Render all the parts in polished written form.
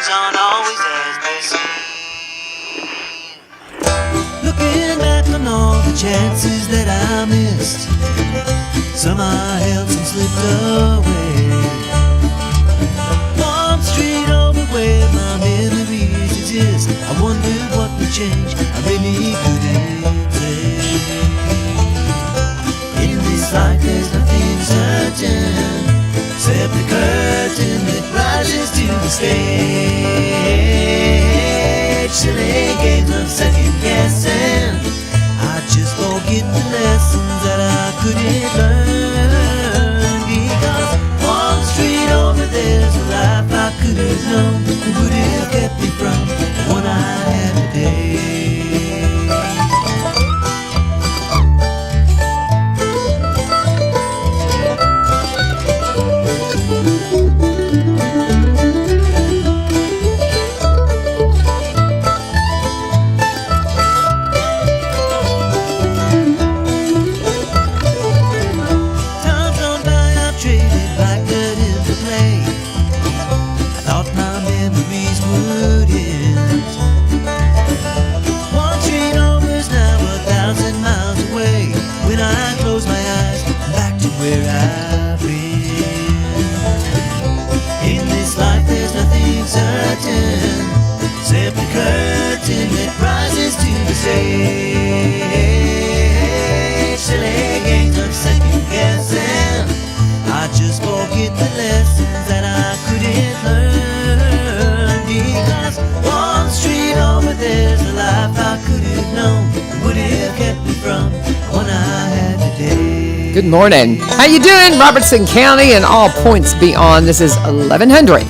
things aren't always as they seem. Looking back on all the chances that I missed, some I held, some slipped away. One street over where my memories exist, I wondered what would change, I really couldn't say. In this life there's nothing certain, except the curtain that rises to the stage. Silly games of second guessing, I just forget the lessons that I couldn't learn. Because one street over there's a life I could have known, that would have kept me from the one I had today. Good morning. How you doing, Robertson County and all points beyond? This is 1100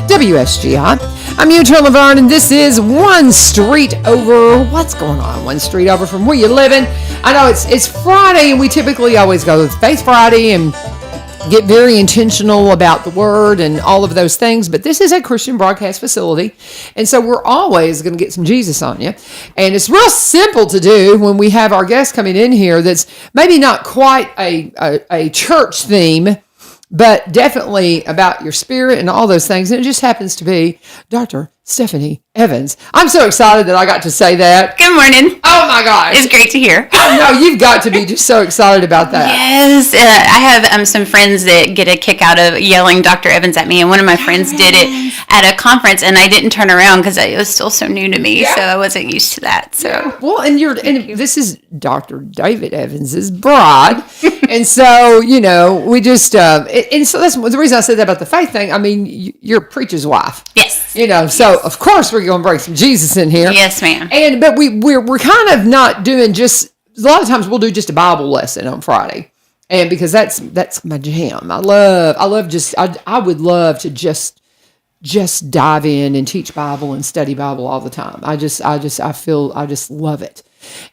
WSGI. I'm Trent Laverne, and this is One Street Over. What's going on? One Street Over from where you living? I know it's Friday, and we typically always go with Faith Friday and get very intentional about the word and all of those things, but this is a Christian broadcast facility, and so we're always going to get some Jesus on you. And it's real simple to do when we have our guest coming in here that's maybe not quite a church theme, but definitely about your spirit and all those things. And it just happens to be Dr. Stephanie Evans. I'm so excited that I got to say that. Good morning. Oh my gosh. It's great to hear. I know, you've got to be just so excited about that. Yes. I have some friends that get a kick out of yelling Dr. Evans at me. And one of my friends did it at a conference, and I didn't turn around because it was still so new to me. Yeah. So I wasn't used to that. So well, and this is Dr. David Evans's bride. And so, we just, and so that's the reason I said that about the faith thing. I mean, you're a preacher's wife. Yes. So of course we're going to bring some Jesus in here. Yes, ma'am. But we're kind of not doing just, a lot of times we'll do just a Bible lesson on Friday. And because that's my jam. I would love to just dive in and teach Bible and study Bible all the time. I just love it.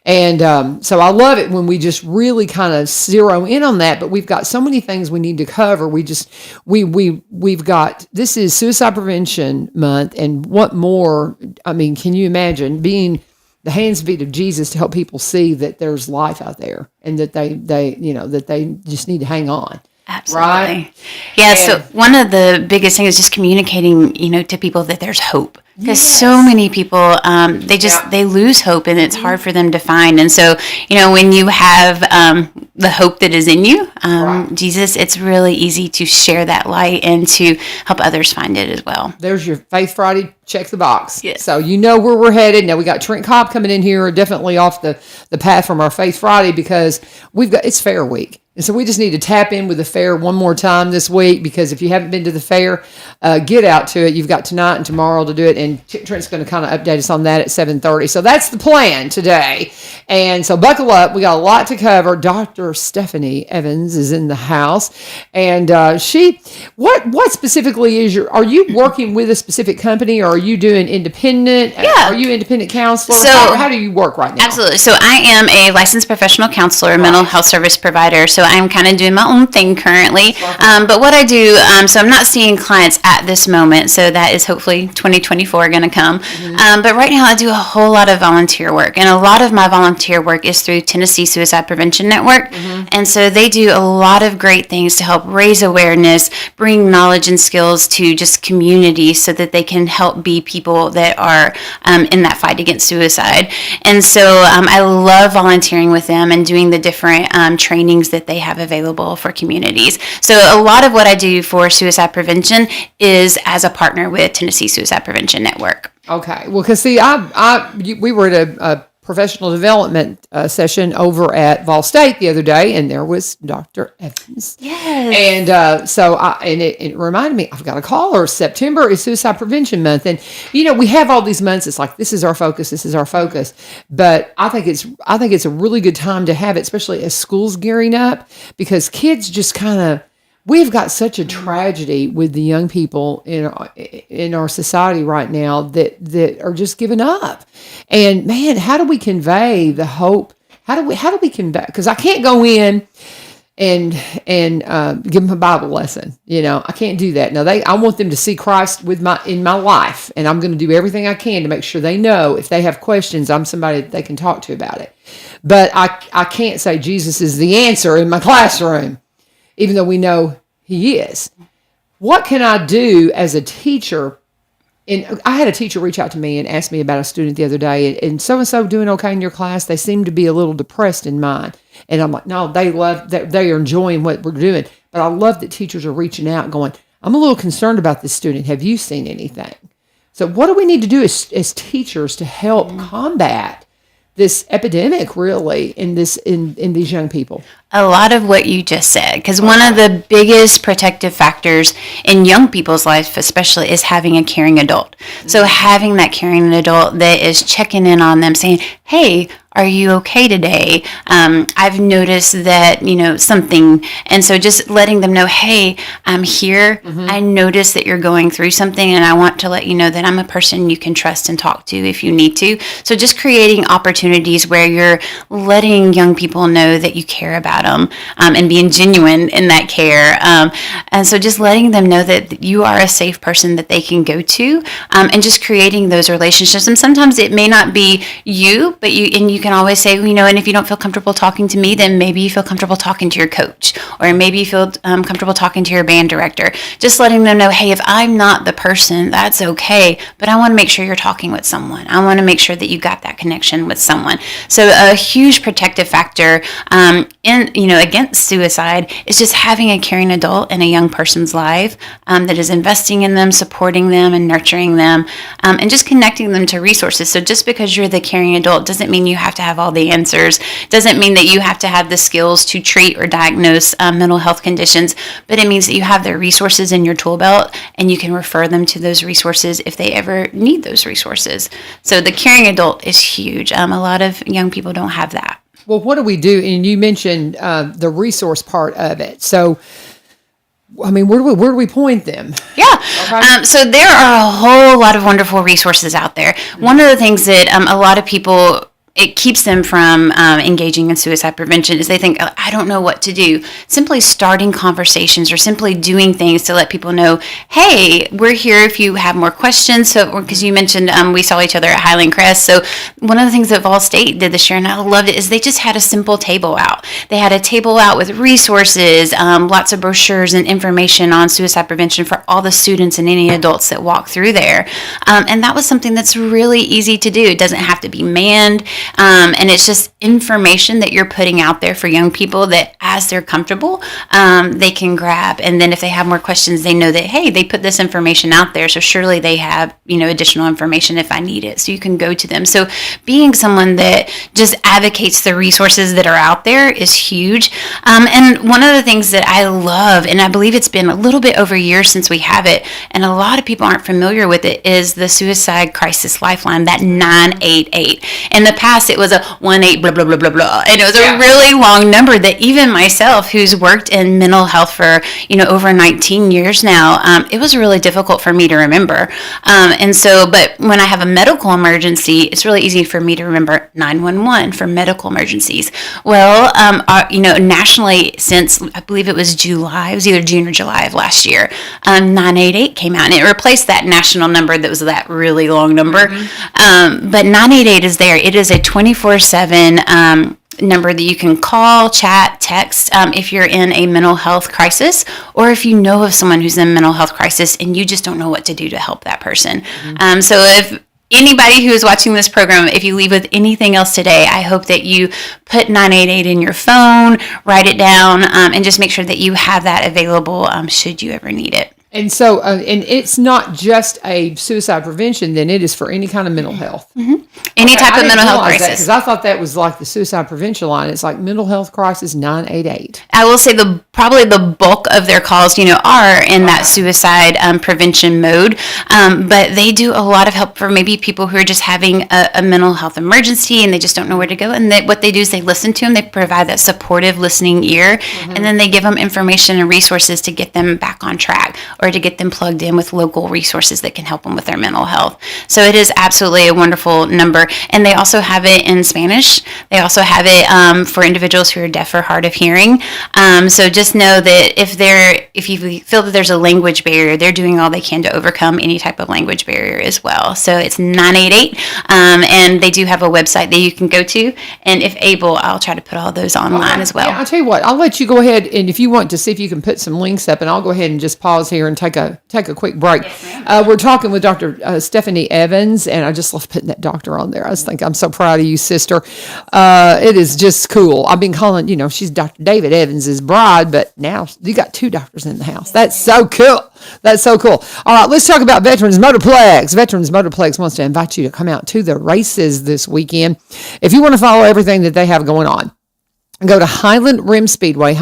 And so I love it when we just really kind of zero in on that, but we've got so many things we need to cover. We've got, this is Suicide Prevention Month, and what more, I mean, can you imagine being the hands and feet of Jesus to help people see that there's life out there and that they just need to hang on. Absolutely. Right? Yeah, so one of the biggest things is just communicating, to people that there's hope. Because so many people, they lose hope, and it's hard for them to find. And so, when you have the hope that is in you, Jesus, it's really easy to share that light and to help others find it as well. There's your Faith Friday, check the box. Yes. So you know where we're headed. Now we got Trent Cobb coming in here, definitely off the path from our Faith Friday, because it's Fair Week. And so we just need to tap in with the fair one more time this week, because if you haven't been to the fair, get out to it. You've got tonight and tomorrow to do it, and Trent's going to kind of update us on that at 7:30. So that's the plan today. And so buckle up. We got a lot to cover. Dr. Stephanie Evans is in the house, and what specifically are you working with a specific company, or are you doing independent? Yeah. Are you independent counselor? So, how do you work right now? Absolutely. So I am a licensed professional counselor, mental health service provider. So I'm kind of doing my own thing currently. But what I do, so I'm not seeing clients at this moment. So that is hopefully 2024 going to come. Mm-hmm. But right now I do a whole lot of volunteer work. And a lot of my volunteer work is through Tennessee Suicide Prevention Network. Mm-hmm. And so they do a lot of great things to help raise awareness, bring knowledge and skills to just communities so that they can help be people that are in that fight against suicide. And so I love volunteering with them and doing the different trainings that they have available for communities. So a lot of what I do for suicide prevention is as a partner with Tennessee Suicide Prevention Network. Okay. Well, because see, we were at a professional development session over at Vol State the other day, and there was Dr. Evans. Yes. And it reminded me, I've got to call her. September is Suicide Prevention Month, and we have all these months. It's like this is our focus. But I think it's a really good time to have it, especially as school's gearing up, because kids just kind of. We've got such a tragedy with the young people in our society right now that are just giving up. And man, how do we convey the hope? How do we convey? Because I can't go in and give them a Bible lesson. I can't do that. Now I want them to see Christ in my life, and I'm going to do everything I can to make sure they know if they have questions, I'm somebody that they can talk to about it. But I can't say Jesus is the answer in my classroom, even though we know he is. What can I do as a teacher? And I had a teacher reach out to me and ask me about a student the other day, and so doing okay in your class. They seem to be a little depressed in mine. And I'm like, no, they are enjoying what we're doing. But I love that teachers are reaching out going, I'm a little concerned about this student. Have you seen anything? So what do we need to do as teachers to help combat this epidemic really in these young people? A lot of what you just said, because one of the biggest protective factors in young people's life especially is having a caring adult. So having that caring adult that is checking in on them, saying, hey, are you okay today? I've noticed that, something. And so just letting them know, hey, I'm here. I noticed that you're going through something, and I want to let you know that I'm a person you can trust and talk to if you need to. So just creating opportunities where you're letting young people know that you care about them, and being genuine in that care. And so just letting them know that you are a safe person that they can go to, and just creating those relationships. And sometimes it may not be you, but you can always say, and if you don't feel comfortable talking to me, then maybe you feel comfortable talking to your coach, or maybe you feel comfortable talking to your band director. Just letting them know, hey, if I'm not the person, that's okay, but I want to make sure you're talking with someone. I want to make sure that you got that connection with someone. So a huge protective factor against suicide is just having a caring adult in a young person's life that is investing in them, supporting them, and nurturing them, and just connecting them to resources. So just because you're the caring adult doesn't mean you have to have all the answers, doesn't mean that you have to have the skills to treat or diagnose mental health conditions, but it means that you have the resources in your tool belt, and you can refer them to those resources if they ever need those resources. So the caring adult is huge. A lot of young people don't have that. Well, what do we do? And you mentioned the resource part of it. So, I mean, where do we point them? Yeah. Okay. So there are a whole lot of wonderful resources out there. One of the things that a lot of people, it keeps them from engaging in suicide prevention is they think, oh, I don't know what to do. Simply starting conversations or simply doing things to let people know, hey, we're here if you have more questions. So, because you mentioned we saw each other at Highland Crest. So one of the things that Vol State did this year, and I loved it, is they just had a simple table out. They had a table out with resources, lots of brochures and information on suicide prevention for all the students and any adults that walk through there. And that was something that's really easy to do. It doesn't have to be manned. And it's just information that you're putting out there for young people that as they're comfortable, they can grab. And then if they have more questions, they know that, hey, they put this information out there. So surely they have, additional information if I need it. So you can go to them. So being someone that just advocates the resources that are out there is huge. And one of the things that I love, and I believe it's been a little bit over a year since we have it, and a lot of people aren't familiar with it, is the Suicide Crisis Lifeline, that 988. In the past, it was a 18 blah, blah, blah, blah, blah. And it was a really long number that even myself, who's worked in mental health for, over 19 years now, it was really difficult for me to remember. But when I have a medical emergency, it's really easy for me to remember 911 for medical emergencies. Well, nationally, since I believe it was July, it was either June or July of last year, 988 came out, and it replaced that national number that was that really long number. But 988 is there. It is a 24/7 number that you can call, chat, text if you're in a mental health crisis, or if you know of someone who's in a mental health crisis and you just don't know what to do to help that person. So if anybody who is watching this program, if you leave with anything else today, I hope that you put 988 in your phone, write it down, and just make sure that you have that available should you ever need it. And so, and it's not just a suicide prevention, then it is for any kind of mental health. Any type of mental health crisis. Because I thought that was like the suicide prevention line. It's like mental health crisis 988. I will say probably the bulk of their calls, are in that suicide prevention mode. But they do a lot of help for maybe people who are just having a mental health emergency and they just don't know where to go. And what they do is they listen to them. They provide that supportive listening ear. And then they give them information and resources to get them back on track or to get them plugged in with local resources that can help them with their mental health. So it is absolutely a wonderful number. And they also have it in Spanish. They also have it for individuals who are deaf or hard of hearing. So just know that if you feel that there's a language barrier, they're doing all they can to overcome any type of language barrier as well. So it's 988, and they do have a website that you can go to. And if able, I'll try to put all those online as well. Yeah, I'll tell you what, I'll let you go ahead, and if you want to see if you can put some links up, and I'll go ahead and just pause here and take a quick break. Yes, we're talking with Dr. Stephanie Evans, and I just love putting that doctor on there. I just think I'm so proud of you, sister. It is just cool. I've been calling, she's Dr. David Evans' bride, but now you got two doctors in the house. That's so cool. That's so cool. All right, let's talk about Veterans Motorplex. Veterans Motorplex wants to invite you to come out to the races this weekend. If you want to follow everything that they have going on, go to Highland Rim Speedway,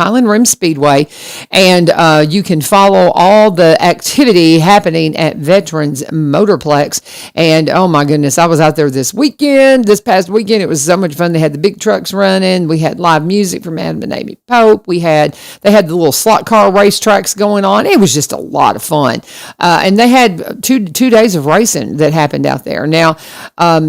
and you can follow all the activity happening at Veterans Motorplex. And oh my goodness, I was out there this past weekend. It was so much fun. They had the big trucks running. We had live music from Adam and Amy Pope. They had the little slot car racetracks going on. It was just a lot of fun. And they had two days of racing that happened out there. Now,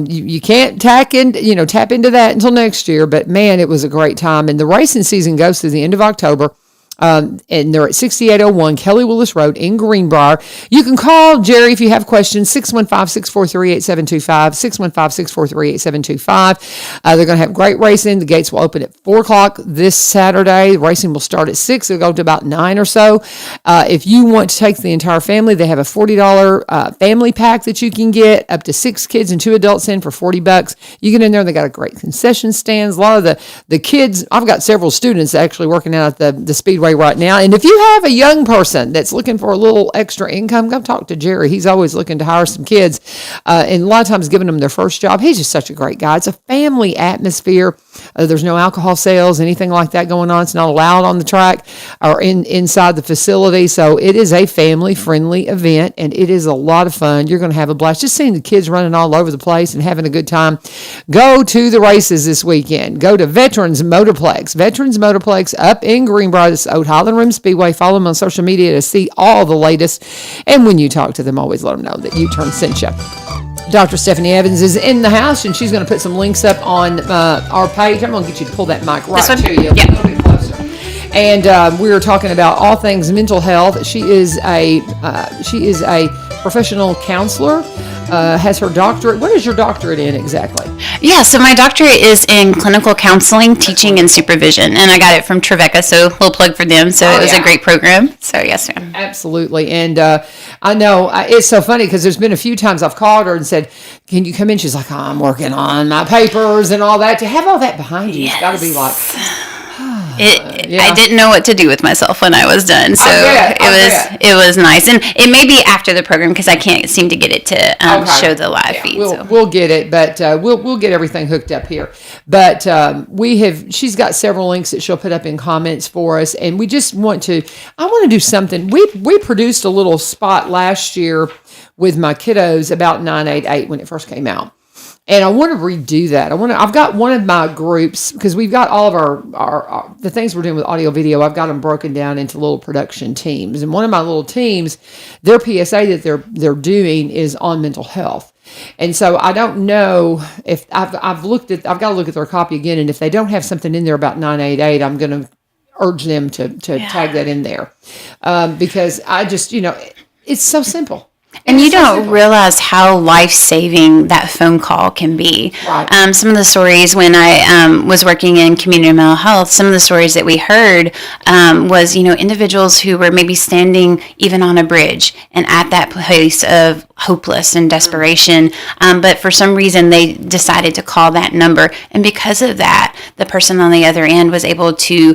you can't tap into that until next year, but man, it was a great time. And the racing season goes through the end of October. And they're at 6801 Kelly Willis Road in Greenbrier. You can call Jerry if you have questions, 615-643-8725, 615-643-8725. They're going to have great racing. The gates will open at 4 o'clock this Saturday. Racing will start at 6. It'll go to about 9 or so. If you want to take the entire family, they have a $40 family pack that you can get, up to 6 kids and 2 adults in for $40. You get in there, they got a great concession stands. A lot of the kids, I've got several students actually working out at the Speedway right now. And if you have a young person that's looking for a little extra income, go talk to Jerry. He's always looking to hire some kids, and a lot of times giving them their first job. He's just such a great guy. It's a family atmosphere. There's no alcohol sales, anything like that going on. It's not allowed on the track or inside the facility. So it is a family-friendly event, and it is a lot of fun. You're going to have a blast. Just seeing the kids running all over the place and having a good time. Go to the races this weekend. Go to Veterans Motorplex. Veterans Motorplex up in Greenbrier. This old Highland Rim Speedway. Follow them on social media to see all the latest. And when you talk to them, always let them know that U-Turn sent you. Dr. Stephanie Evans is in the house, and she's going to put some links up on our page. I'm going to get you to pull that mic right to you. Yep. A little bit closer. And we were talking about all things mental health. She is a professional counselor. Has her doctorate. What is your doctorate in exactly? Yeah, so my doctorate is in clinical counseling, teaching, and supervision, and I got it from Trevecca, so a little plug for them. So it was a great program. So yes, ma'am. Absolutely. And I know it's so funny because there's been a few times I've called her and said, "Can you come in?" She's like, "I'm working on my papers and all that." To have all that behind you, it's got to be like. I didn't know what to do with myself when I was done, so it was nice, and it may be after the program because I can't seem to get it to show the live feed. We'll get it, but we'll get everything hooked up here. But she's got several links that she'll put up in comments for us, and we just want to do something. We produced a little spot last year with my kiddos about 988 when it first came out. And I want to redo that. I've got one of my groups, because we've got all of our the things we're doing with audio video, I've got them broken down into little production teams. And one of my little teams, their PSA that they're doing is on mental health. And so I don't know if I've got to look at their copy again. And if they don't have something in there about 988, I'm going to urge them to tag that in there. Because I just, it's so simple. And you don't realize how life-saving that phone call can be. Right. Some of the stories when I was working in community mental health, some of the stories that we heard was, individuals who were maybe standing even on a bridge and at that place of hopeless and desperation, but for some reason they decided to call that number, and because of that, the person on the other end was able to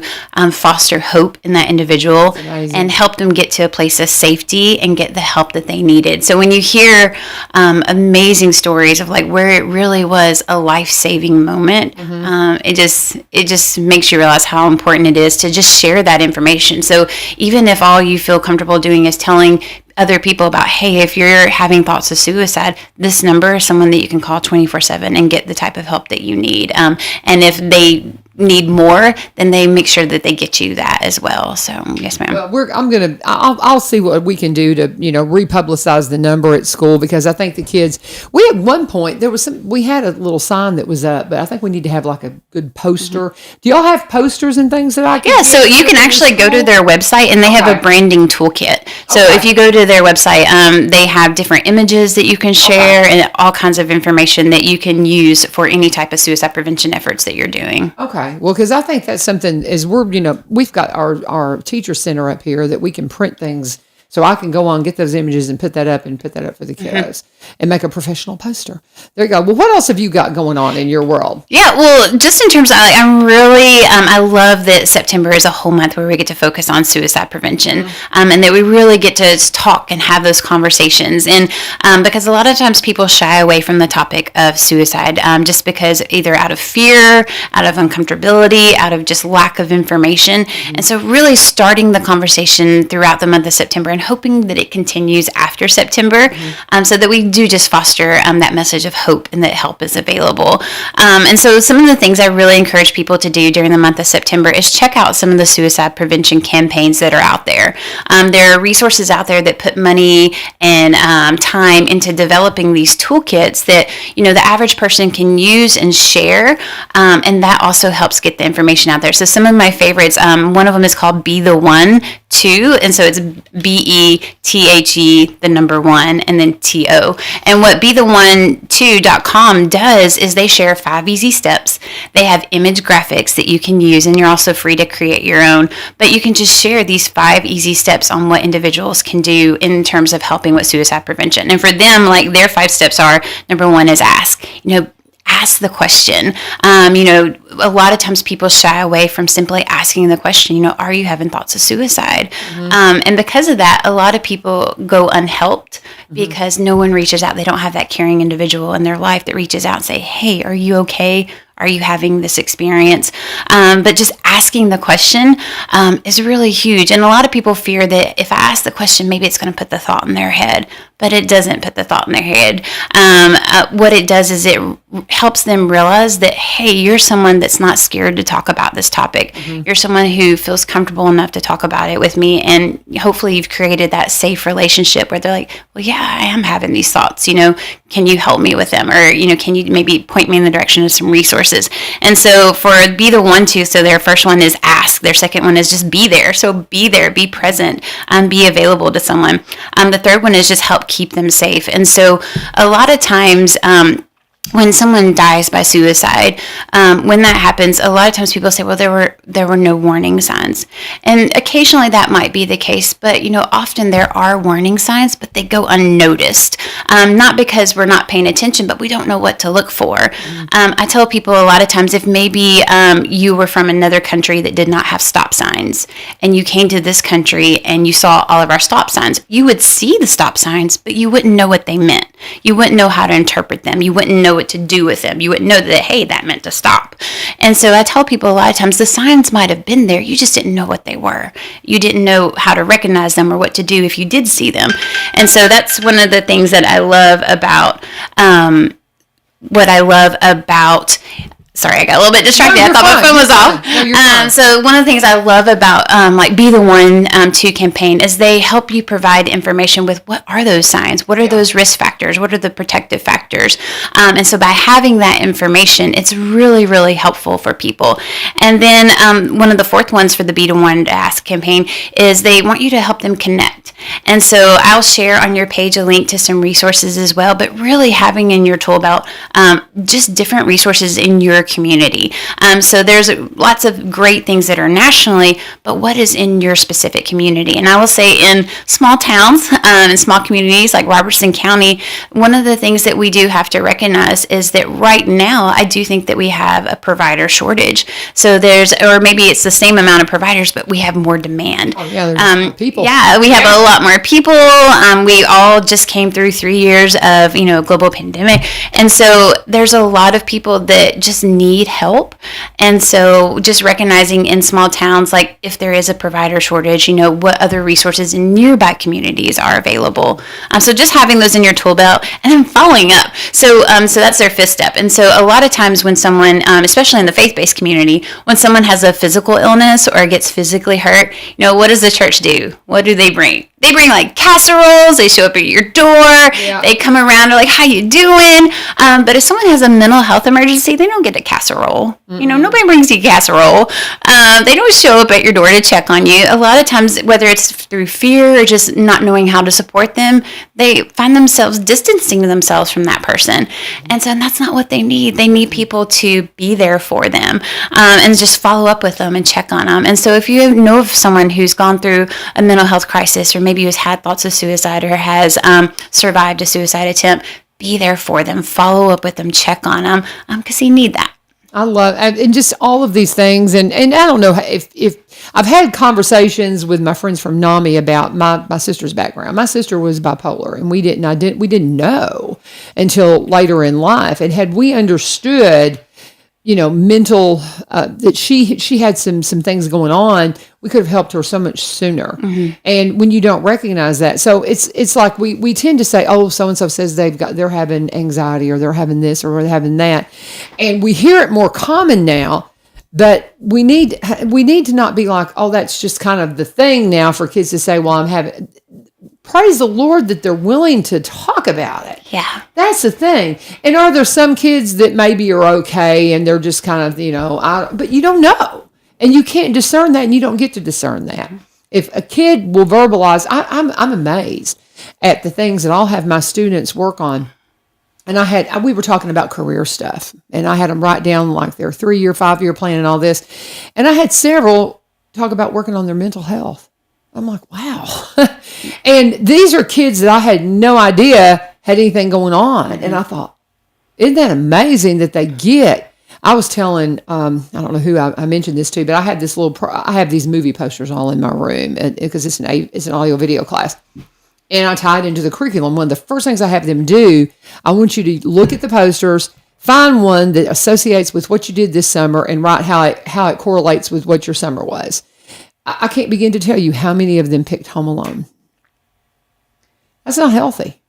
foster hope in that individual and help them get to a place of safety and get the help that they needed. So when you hear amazing stories of like where it really was a life-saving moment, it just makes you realize how important it is to just share that information. So even if all you feel comfortable doing is telling other people about, hey, if you're having thoughts of suicide, this number is someone that you can call 24/7 and get the type of help that you need. And if they need more, then they make sure that they get you that as well. So yes, ma'am. Well, I'll see what we can do to, republicize the number at school, because I think the kids, we at one point, we had a little sign that was up, but I think we need to have like a good poster. Do y'all have posters and things that I can Yeah, so you can actually go to their website and they have a branding toolkit. So if you go to their website, they have different images that you can share and all kinds of information that you can use for any type of suicide prevention efforts that you're doing. Okay. Well, because I think that's something, we've got our teacher center up here that we can print things, so I can go on, get those images and put that up for the kiddos and make a professional poster. There you go. Well, what else have you got going on in your world? Yeah, well, just in terms of, I'm really, I love that September is a whole month where we get to focus on suicide prevention, and that we really get to talk and have those conversations. And because a lot of times people shy away from the topic of suicide just because either out of fear, out of uncomfortability, out of just lack of information. And so really starting the conversation throughout the month of September and hoping that it continues after September, so that we do just foster that message of hope and that help is available. And so some of the things I really encourage people to do during the month of September is check out some of the suicide prevention campaigns that are out there. There are resources out there that put money and time into developing these toolkits that, the average person can use and share, and that also helps get the information out there. So some of my favorites, one of them is called Be the One Too, and so it's BETHE, the number 1, and then TO. And what BeTheOne2.com does is they share 5 easy steps. They have image graphics that you can use, and you're also free to create your own. But you can just share these 5 easy steps on what individuals can do in terms of helping with suicide prevention. And for them, like their 5 steps are, number 1 is ask. Ask the question. A lot of times people shy away from simply asking the question, are you having thoughts of suicide? And because of that, a lot of people go unhelped because no one reaches out. They don't have that caring individual in their life that reaches out and say, hey, are you okay? Are you having this experience? But just asking the question is really huge. And a lot of people fear that if I ask the question, maybe it's going to put the thought in their head. But it doesn't put the thought in their head. What it does is it helps them realize that, hey, you're someone that's not scared to talk about this topic. You're someone who feels comfortable enough to talk about it with me. And hopefully you've created that safe relationship where they're like, well, yeah, I am having these thoughts. Can you help me with them? Or, can you maybe point me in the direction of some resources? And so for Be the One To, so their first one is ask. Their second one is just be there. So be there, be present, be available to someone. The third one is just help keep them safe. And so a lot of times, when someone dies by suicide, when that happens, a lot of times people say, well, there were no warning signs. And occasionally that might be the case, but often there are warning signs, but they go unnoticed. Not because we're not paying attention, but we don't know what to look for. I tell people a lot of times, if maybe you were from another country that did not have stop signs, and you came to this country and you saw all of our stop signs, you would see the stop signs, but you wouldn't know what they meant. You wouldn't know how to interpret them. You wouldn't know what to do with them. You wouldn't know that, hey, that meant to stop. And so I tell people a lot of times the signs might have been there. You just didn't know what they were. You didn't know how to recognize them or what to do if you did see them. And so that's one of the things that I love about Sorry, I got a little bit distracted. No, I thought my phone was off. No, you're fine. So one of the things I love about like Be the One to campaign is they help you provide information with what are those signs, what are those risk factors, what are the protective factors, and so by having that information, it's really, really helpful for people. And then one of the fourth ones for the Be the One to Ask campaign is they want you to help them connect. And so I'll share on your page a link to some resources as well, but really having in your tool belt just different resources in your community. So there's lots of great things that are nationally, but what is in your specific community? And I will say in small towns and small communities like Robertson County, one of the things that we do have to recognize is that right now, I do think that we have a provider shortage. So or maybe it's the same amount of providers, but we have more demand. Oh, yeah, there's more people. Yeah, we have a lot more people. We all just came through 3 years of, global pandemic. And so there's a lot of people that just need help. And so just recognizing in small towns, like if there is a provider shortage, what other resources in nearby communities are available. So just having those in your tool belt and then following up. So that's their fifth step. And so a lot of times when someone, especially in the faith-based community, when someone has a physical illness or gets physically hurt, what does the church do? What do they bring? They bring like casseroles. They show up at your door. Yeah. They come around. They're like, "How you doing?" But if someone has a mental health emergency, they don't get a casserole. Mm-hmm. Nobody brings you a casserole. They don't show up at your door to check on you. A lot of times, whether it's through fear or just not knowing how to support them, they find themselves distancing themselves from that person. And so that's not what they need. They need people to be there for them and just follow up with them and check on them. And so if you know of someone who's gone through a mental health crisis, or maybe who's had thoughts of suicide or has survived a suicide attempt, be there for them, follow up with them, check on them, because they need that. I love, and just all of these things. And I don't know if I've had conversations with my friends from NAMI about my sister's background. My sister was bipolar, and we didn't know until later in life. And had we understood, mental, that she had some things going on, we could have helped her so much sooner. Mm-hmm. And when you don't recognize that, so it's like we tend to say, oh, so-and-so says they're having anxiety, or they're having this, or they're having that. And we hear it more common now, but we need to not be like, oh, that's just kind of the thing now for kids to say, well, I'm having. Praise the Lord that they're willing to talk about it. Yeah. That's the thing. And are there some kids that maybe are okay and they're just kind of, but you don't know. And you can't discern that, and you don't get to discern that. If a kid will verbalize, I'm amazed at the things that I'll have my students work on. And we were talking about career stuff, and I had them write down like their 3-year, 5-year plan and all this. And I had several talk about working on their mental health. I'm like, wow. And these are kids that I had no idea had anything going on. And I thought, isn't that amazing that they get? I was telling, I don't know who I mentioned this to, but I had this I have these movie posters all in my room because it's an audio video class. And I tied into the curriculum. One of the first things I have them do, I want you to look at the posters, find one that associates with what you did this summer, and write how it correlates with what your summer was. I can't begin to tell you how many of them picked Home Alone. That's not healthy.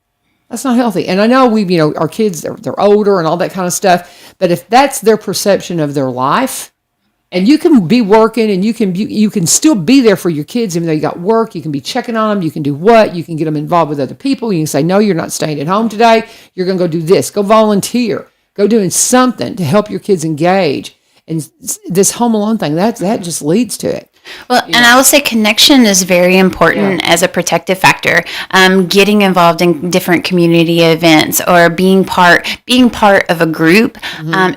That's not healthy. And I know our kids, they're older and all that kind of stuff. But if that's their perception of their life, and you can be working and you can still be there for your kids, even though you got work, you can be checking on them, you can do what? You can get them involved with other people. You can say, no, you're not staying at home today. You're going to go do this. Go volunteer. Go doing something to help your kids engage. And this Home Alone thing, that just leads to it. Well, and I will say connection is very important as a protective factor. Getting involved in different community events or being part of a group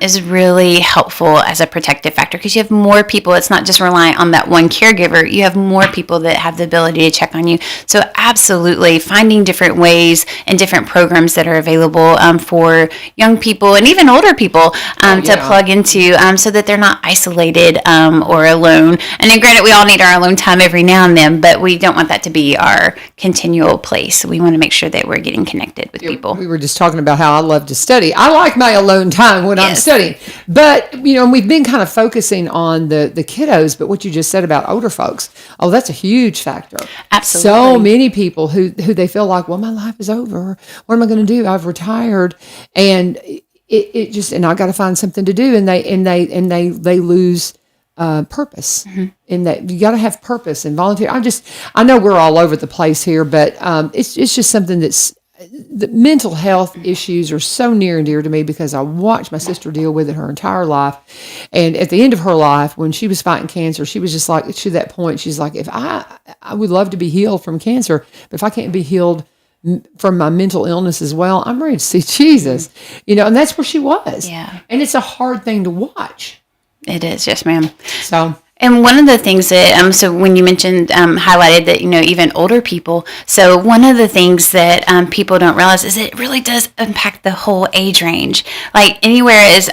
is really helpful as a protective factor, because you have more people. It's not just reliant on that one caregiver. You have more people that have the ability to check on you. So absolutely finding different ways and different programs that are available for young people and even older people to plug into so that they're not isolated or alone. And then granted, we all need our alone time every now and then, but we don't want that to be our continual place. We want to make sure that we're getting connected with people. We were just talking about how I love to study. I like my alone time when I'm studying. But, we've been kind of focusing on the kiddos, but what you just said about older folks, that's a huge factor. Absolutely. So many people who they feel like, well, my life is over. What am I going to do? I've retired. And it just, and I got to find something to do, and they lose purpose. In that you got to have purpose and volunteer. I know we're all over the place here, but it's just something the mental health issues are so near and dear to me because I watched my sister deal with it her entire life. And at the end of her life, when she was fighting cancer, she was just like, to that point, she's like, if I would love to be healed from cancer, but if I can't be healed from my mental illness as well, I'm ready to see Jesus, and that's where she was. Yeah. And it's a hard thing to watch. It is. Yes, ma'am. So. And one of the things that, so when you mentioned, highlighted that, even older people, so one of the things that people don't realize is it really does impact the whole age range. Like anywhere is,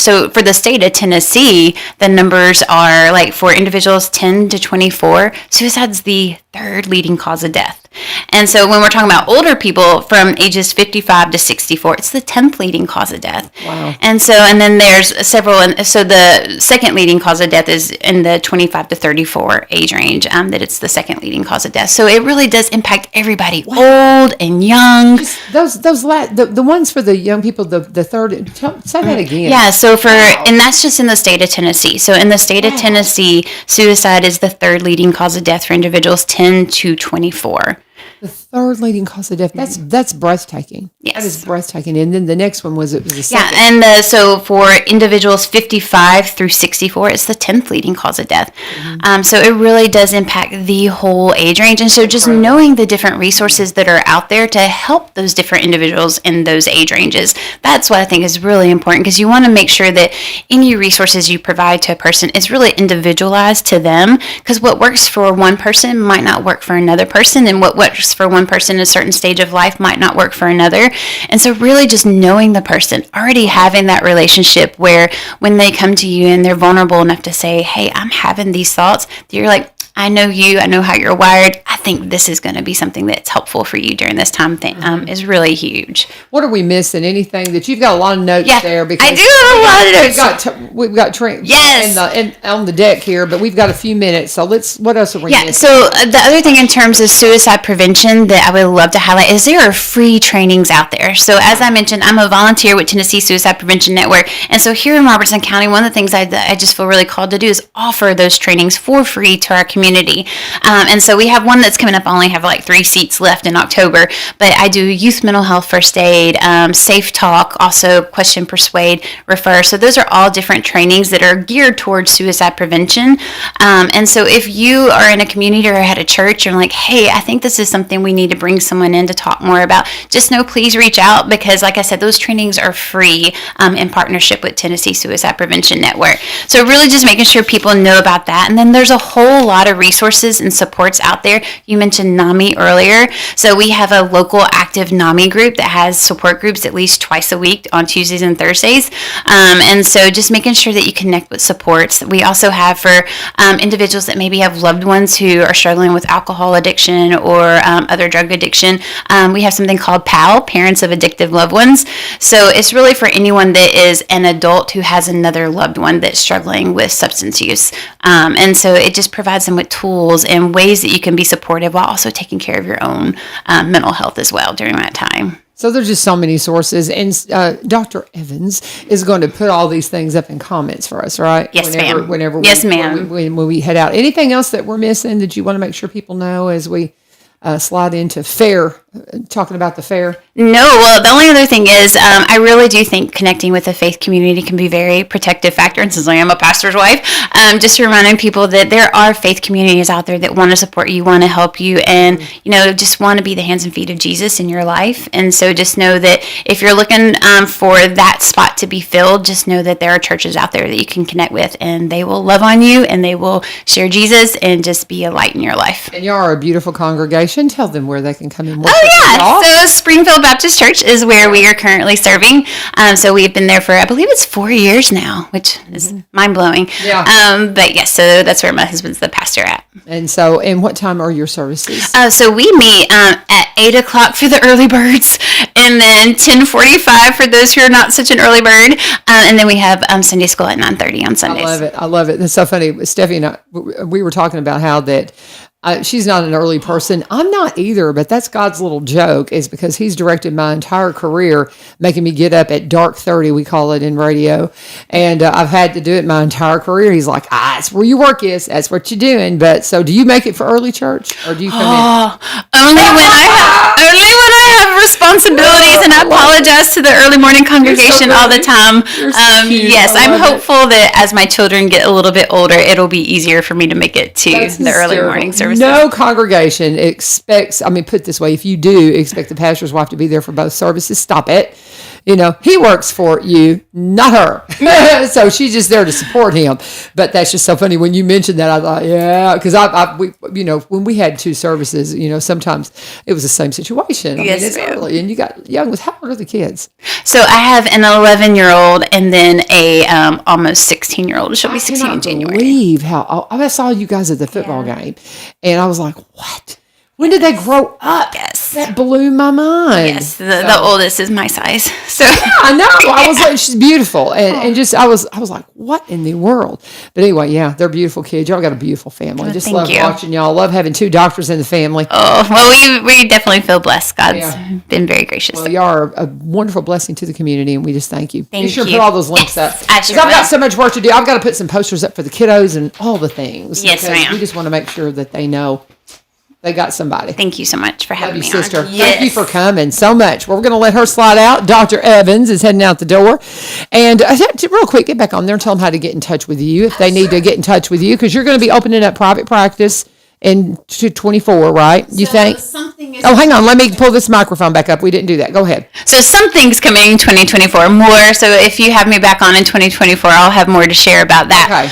so for the state of Tennessee, the numbers are like for individuals 10 to 24, suicide's the third leading cause of death. And so when we're talking about older people from ages 55 to 64, it's the 10th leading cause of death. Wow. And then there's several, and so the second leading cause of death is in the 25 to 34 age range, that it's the second leading cause of death. So it really does impact everybody, old and young. The ones for the young people, the third, say that again. Yeah, so and that's just in the state of Tennessee. So in the state of Tennessee, suicide is the third leading cause of death for individuals 10 to 24. The third leading cause of death. That's breathtaking. Yes. That is breathtaking. And then the next one was the second. Yeah, and so for individuals 55 through 64, it's the 10th leading cause of death. So it really does impact the whole age range. And so just knowing the different resources that are out there to help those different individuals in those age ranges, that's what I think is really important, because you want to make sure that any resources you provide to a person is really individualized to them, because what works for one person might not work for another person, and what works for one person in a certain stage of life might not work for another. And so really just knowing the person, already having that relationship where when they come to you and they're vulnerable enough to say, hey, I'm having these thoughts, that you're like, I know you, I know how you're wired. I think this is going to be something that's helpful for you during this time is really huge. What are we missing? Anything that you've got a lot of notes there? Because I do have a lot of notes. We've got Trent on the deck here, but we've got a few minutes. So what else are we missing? So the other thing in terms of suicide prevention that I would love to highlight is there are free trainings out there. So as I mentioned, I'm a volunteer with Tennessee Suicide Prevention Network. And so here in Robertson County, one of the things I just feel really called to do is offer those trainings for free to our community. And so we have one that's coming up. I only have like 3 seats left in October, but I do youth mental health first aid, safe talk, also question, persuade, refer. So those are all different trainings that are geared towards suicide prevention. And so if you are in a community or at a church and like, hey, I think this is something we need to bring someone in to talk more about, just know, please reach out, because like I said, those trainings are free in partnership with Tennessee Suicide Prevention Network. So really just making sure people know about that. And then there's a whole lot of resources and supports out there. You mentioned NAMI earlier. So we have a local active NAMI group that has support groups at least twice a week on Tuesdays and Thursdays. And so just making sure that you connect with supports. We also have for individuals that maybe have loved ones who are struggling with alcohol addiction or other drug addiction. We have something called PAL, Parents of Addictive Loved Ones. So it's really for anyone that is an adult who has another loved one that's struggling with substance use. And so it just provides them with tools and ways that you can be supportive while also taking care of your own mental health as well during that time. So there's just so many sources, and Dr. Evans is going to put all these things up in comments for us, right? Yes, ma'am. Yes, ma'am. When we head out. Anything else that we're missing that you want to make sure people know as we slide into fair, talking about the fair? No, well, the only other thing is I really do think connecting with the faith community can be a very protective factor. And since I am a pastor's wife, just reminding people that there are faith communities out there that want to support you, want to help you, and, just want to be the hands and feet of Jesus in your life. And so just know that if you're looking for that spot to be filled, just know that there are churches out there that you can connect with, and they will love on you, and they will share Jesus and just be a light in your life. And you are a beautiful congregation. Tell them where they can come and worship. Oh, yeah. So Springfield Baptist Church is where we are currently serving. So we've been there for, I believe it's 4 years now, which is mind-blowing. Yeah. But yes, so that's where my husband's the pastor at. And what time are your services? So we meet at 8 o'clock for the early birds, and then 10:45 for those who are not such an early bird. And then we have Sunday school at 9:30 on Sundays. I love it. It's so funny. Steffi and I, we were talking about how that She's not an early person. I'm not either, but that's God's little joke, is because he's directed my entire career, making me get up at dark 30, we call it in radio. And I've had to do it my entire career. He's like, that's where your work is. That's what you're doing. But so do you make it for early church, or do you come in? Only when I have responsibilities, and I apologize to the early morning congregation all the time. Yes, I'm hopeful that as my children get a little bit older, it'll be easier for me to make it to the early morning services. No congregation expects, put it this way, if you do expect the pastor's wife to be there for both services, stop it. He works for you, not her. So she's just there to support him. But that's just so funny. When you mentioned that, I thought, yeah, because when we had two services, sometimes it was the same situation. It's early, and you got young ones. How old are the kids? So I have an 11-year-old and then a almost 16-year-old. She'll be 16 in January. I believe how I saw you guys at the football game, and I was like, what? When did they grow up? Yes. That blew my mind. Yes, the oldest is my size. So I know. I was like, she's beautiful. And just, I was like, what in the world? But anyway, yeah, they're beautiful kids. Y'all got a beautiful family. Just love watching y'all. Love having two doctors in the family. Oh, well, we definitely feel blessed. God's been very gracious. Well, y'all are a wonderful blessing to the community, and we just thank you. Thank you. Put all those links up. I've got so much work to do. I've got to put some posters up for the kiddos and all the things. Yes, ma'am. We just want to make sure that they know they got somebody. Thank you so much for having me, sister. on. Yes. Thank you for coming so much. We're going to let her slide out. Dr. Evans is heading out the door. And real quick, get back on there and tell them how to get in touch with you if they need to get in touch with you, because you're going to be opening up private practice in 24, right? You think? Hang on. Let me pull this microphone back up. We didn't do that. Go ahead. So something's coming in 2024 more. So if you have me back on in 2024, I'll have more to share about that. Okay.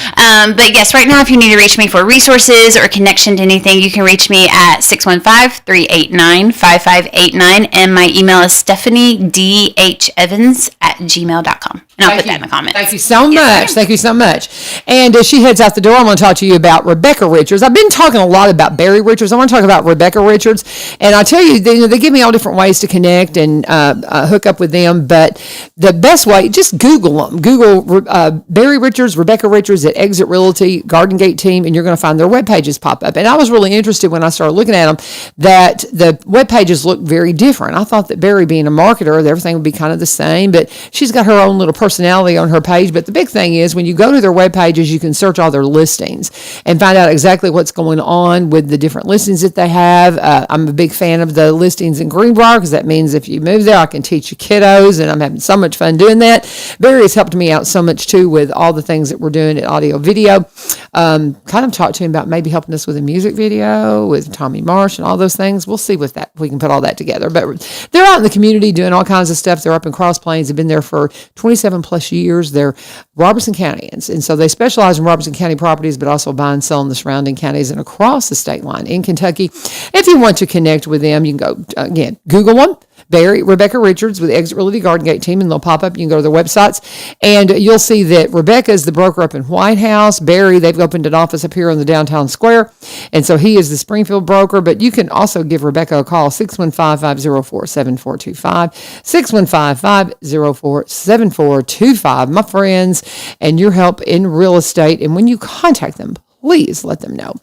But yes, right now, if you need to reach me for resources or connection to anything, you can reach me at 615-389-5589. And my email is stephaniedhevans@gmail.com. And I'll put that in the comments. Thank you so much. Thank you so much. And as she heads out the door, I want to talk to you about Rebecca Richards. I've been talking a lot about Barry Richards. I want to talk about Rebecca Richards. And I tell you, they give me all different ways to connect and hook up with them. But the best way, just Google them. Google Barry Richards, Rebecca Richards at Exit Realty, Garden Gate Team, and you're going to find their web pages pop up. And I was really interested when I started looking at them that the web pages look very different. I thought that Barry, being a marketer, that everything would be kind of the same, but she's got her own little personality on her page. But the big thing is, when you go to their web pages, you can search all their listings and find out exactly what's going on with the different listings that they have. I'm a big fan of the listings in Greenbrier, because that means if you move there, I can teach your kiddos, and I'm having so much fun doing that. Barry has helped me out so much too with all the things that we're doing at audio video. Kind of talked to him about maybe helping us with a music video with Tommy Marsh and all those things. We'll see with that. We can put all that together. But they're out in the community doing all kinds of stuff. They're up in Cross Plains. They've been there for 27 plus years. They're Robertson Countyans, and so they specialize in Robertson County properties, but also buy and sell in the surrounding counties and across the state line in Kentucky. If you want to connect with them, you can go, again, Google them. Rebecca Richards with Exit Realty Garden Gate Team, and they'll pop up. You can go to their websites, and you'll see that Rebecca is the broker up in White House. Barry, they've opened an office up here on the downtown square, and so he is the Springfield broker. But you can also give Rebecca a call, 615-504-7425, 615-504-7425, my friends, and your help in real estate. And when you contact them, please let them know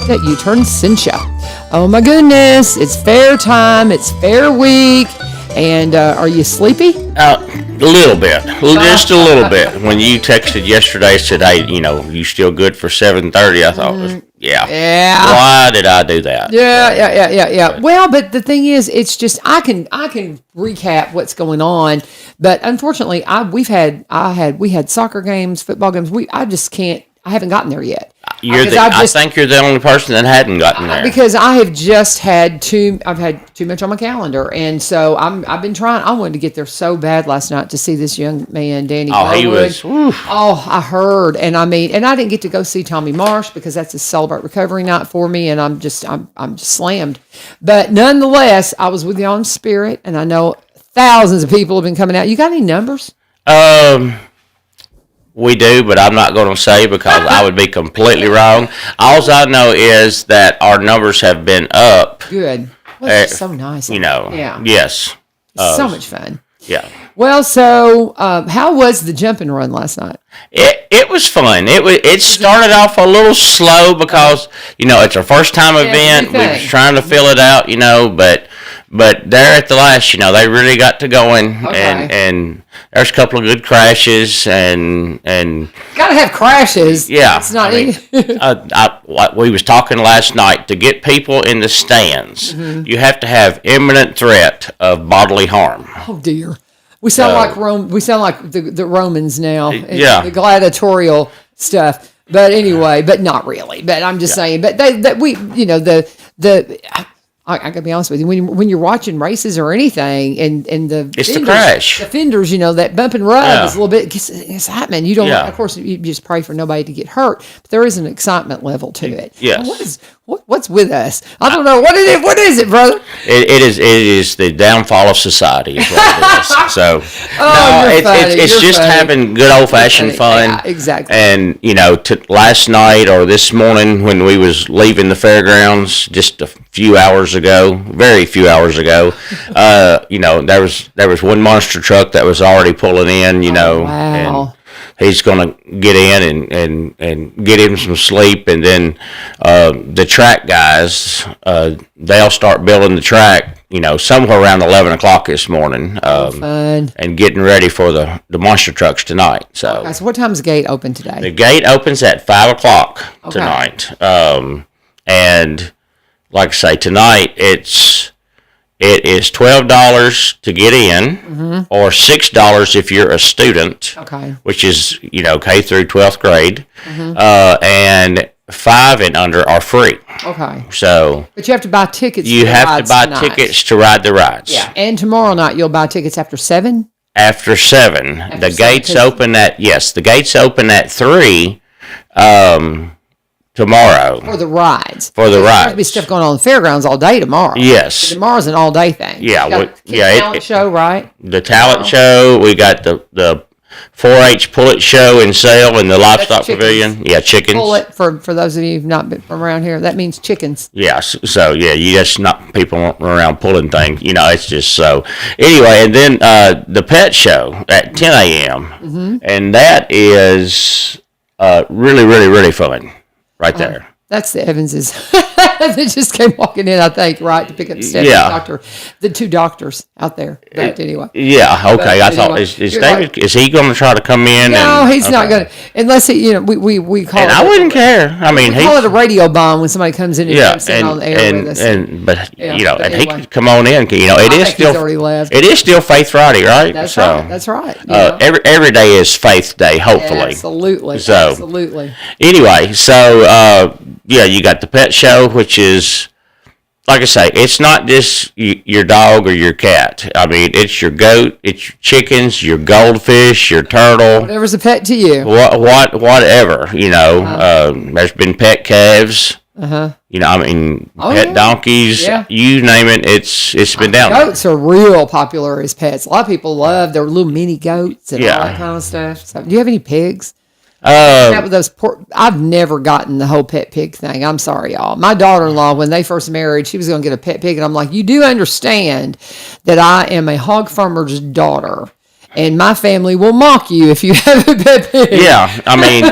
that U-Turn sent you. Oh my goodness, it's fair time, it's fair week, and are you sleepy? A little bit, just a little bit. When you texted yesterday, said, "Hey, you still good for 7:30?" I thought, yeah. Why did I do that? Yeah. Well, but the thing is, it's just I can recap what's going on, but unfortunately, we had soccer games, football games. I just can't. I haven't gotten there yet. I think you're the only person that hadn't gotten there. Because I have just had I've had too much on my calendar, and so I've been trying. I wanted to get there so bad last night to see this young man, Danny. He was. I heard, and I didn't get to go see Tommy Marsh because that's a Celebrate Recovery night for me, and I'm just slammed. But nonetheless, I was with y'all in spirit, and I know thousands of people have been coming out. You got any numbers? We do, but I'm not going to say because I would be completely wrong. All I know is that our numbers have been up. Good. Well, it's so nice. Yeah. Yes. So much fun. Yeah. Well, so how was the jumping run last night? It was fun. It started off a little slow because it's our first time event. We was trying to fill it out, but there at the last, they really got to going, and there's a couple of good crashes, and gotta have crashes. Yeah, it's not. We was talking last night, to get people in the stands, you have to have imminent threat of bodily harm. Oh dear. We sound like Rome. We sound like the Romans now. Yeah, the gladiatorial stuff. But anyway, but not really. But I'm just saying. But I gotta be honest with you. When you're watching races or anything, and it's the crash. The fenders, that bump and rub is a little bit. It's happening. You don't. Of course, you just pray for nobody to get hurt. But there is an excitement level to it. Yes. What's with us? I don't know. What is it? What is it, brother? It is the downfall of society. Is what it is. So it's just funny. Having good old fashioned fun. Yeah, exactly. And last night or this morning when we was leaving the fairgrounds, just a few hours ago, very few hours ago, there was one monster truck that was already pulling in. Wow. And he's going to get in and get him some sleep, and then the track guys, they'll start building the track, somewhere around 11 o'clock this morning, fun. And getting ready for the monster trucks tonight. So what time is the gate open today? The gate opens at 5 o'clock tonight, and like I say, tonight it is $12 to get in, or $6 if you're a student, which is K through 12th grade, and 5 and under are free. Okay. So, but you have to buy tickets. You have to buy tickets to ride the rides. Yeah, and tomorrow night you'll buy tickets after 7. After 7, the gates open at 3. Tomorrow. For the rides. There's going to be stuff going on in the fairgrounds all day tomorrow. Yes. Tomorrow's an all-day thing. Yeah. Talent show, right? The talent show. We got the 4-H Pullet show and sale in the livestock pavilion. Yeah, chickens. Pullet, for those of you who've not been from around here, that means chickens. Yeah. So, you just not people around pulling things. It's just so. Anyway, and then the pet show at 10 a.m. And that is really, really, really fun. Right there. That's the Evanses. They just came walking in, I think, right, to pick up Stephanie, the 2 doctors out there. But anyway. Yeah, okay. I thought, is David, is he going to try to come in? No, he's not going to. Unless he, we call it. And I wouldn't care. I mean, we call it a radio bomb when somebody comes in and jumps in on the air with us. But he could come on in. It is still. He's already left. It is still Faith Friday, right? That's right. That's right. Every day is Faith Day, hopefully. Absolutely. So, absolutely. Anyway, so you got the pet show, which is, like I say, it's not just your dog or your cat. I mean, it's your goat, it's your chickens, your goldfish, your turtle. Whatever's a pet to you. Whatever, there's been pet calves. Pet donkeys. Yeah. You name it, it's been down there. Goats are real popular as pets. A lot of people love their little mini goats and all that kind of stuff. So, do you have any pigs? I've never gotten the whole pet pig thing. I'm sorry, y'all. My daughter-in-law, when they first married, she was going to get a pet pig, and I'm like, you do understand that I am a hog farmer's daughter, and my family will mock you if you have a pet pig. Yeah, I mean,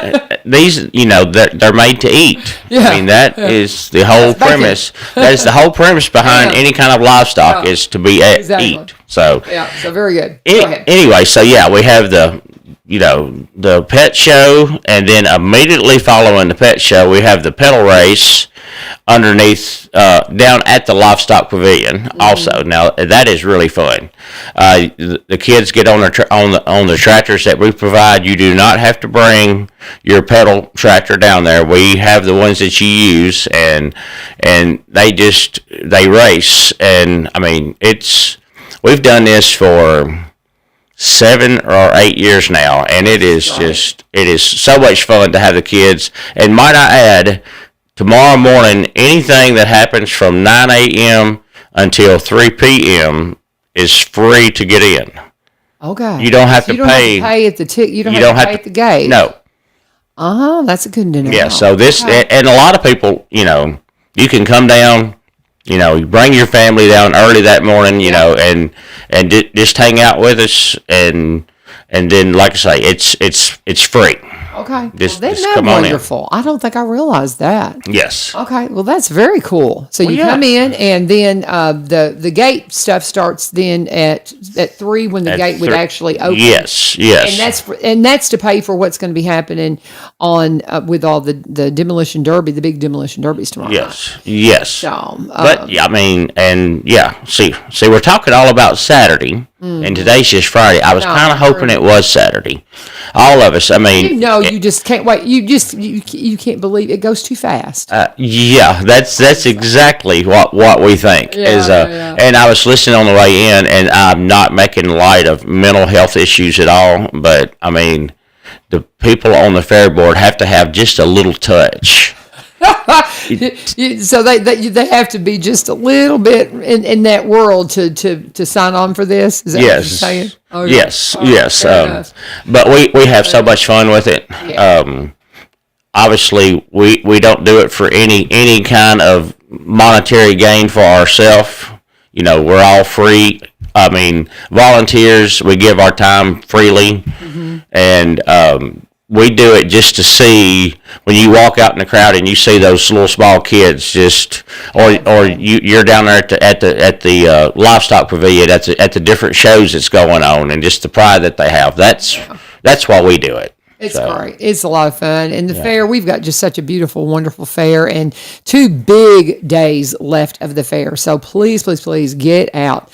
these, they're made to eat. Yeah. I mean, that is the whole premise. That is the whole premise behind any kind of livestock is to be eat. So so very good. Anyway, so we have the pet show, and then immediately following the pet show, we have the pedal race underneath, down at the livestock pavilion. Also, now that is really fun. The kids get on the tractors that we provide. You do not have to bring your pedal tractor down there. We have the ones that you use, and they race. And I mean, we've done this for 7 or 8 years now, and it is so much fun to have the kids. And might I add, tomorrow morning, anything that happens from 9 a.m. until 3 p.m. is free to get in. Okay. You don't have to pay. You don't have to pay at the you don't have to pay at the gate. No. Oh, that's a good to know. Yeah. So this, and a lot of people, you can come down You know, you bring your family down early that morning, you know, and just hang out with us, and then, like I say, it's free. Okay. Just Well, come on in. wonderful. I don't think I realized that. Yes. Okay, well that's very cool. So you yeah. come in, and then the gate stuff starts then at 3 when the gate would actually open. Yes. And that's to pay for what's going to be happening on with all the demolition derby, the big demolition derbies tomorrow. Yes. So, But yeah, I mean, and yeah, see, we're talking all about Saturday, and today's just Friday. I was kind of hoping it was Saturday. All of us. I mean, you just can't wait. You can't believe it goes too fast. Yeah, that's exactly what we think is. And I was listening on the way in, and I'm not making light of mental health issues at all, but I mean, the people on the fair board have to have just a little touch. So they have to be just a little bit in that world to sign on for this. Is that what you're saying? Okay. Yes. But we have so much fun with it. Yeah. Obviously, we don't do it for any kind of monetary gain for ourselves. You know, we're all free. I mean, volunteers. We give our time freely, and we do it just to see when you walk out in the crowd and you see those little small kids just, or you're down there at the livestock pavilion at the different shows that's going on, and just the pride that they have. That's why we do it. It's great. It's a lot of fun. And the fair, we've got just such a beautiful, wonderful fair, and 2 big days left of the fair. So please get out.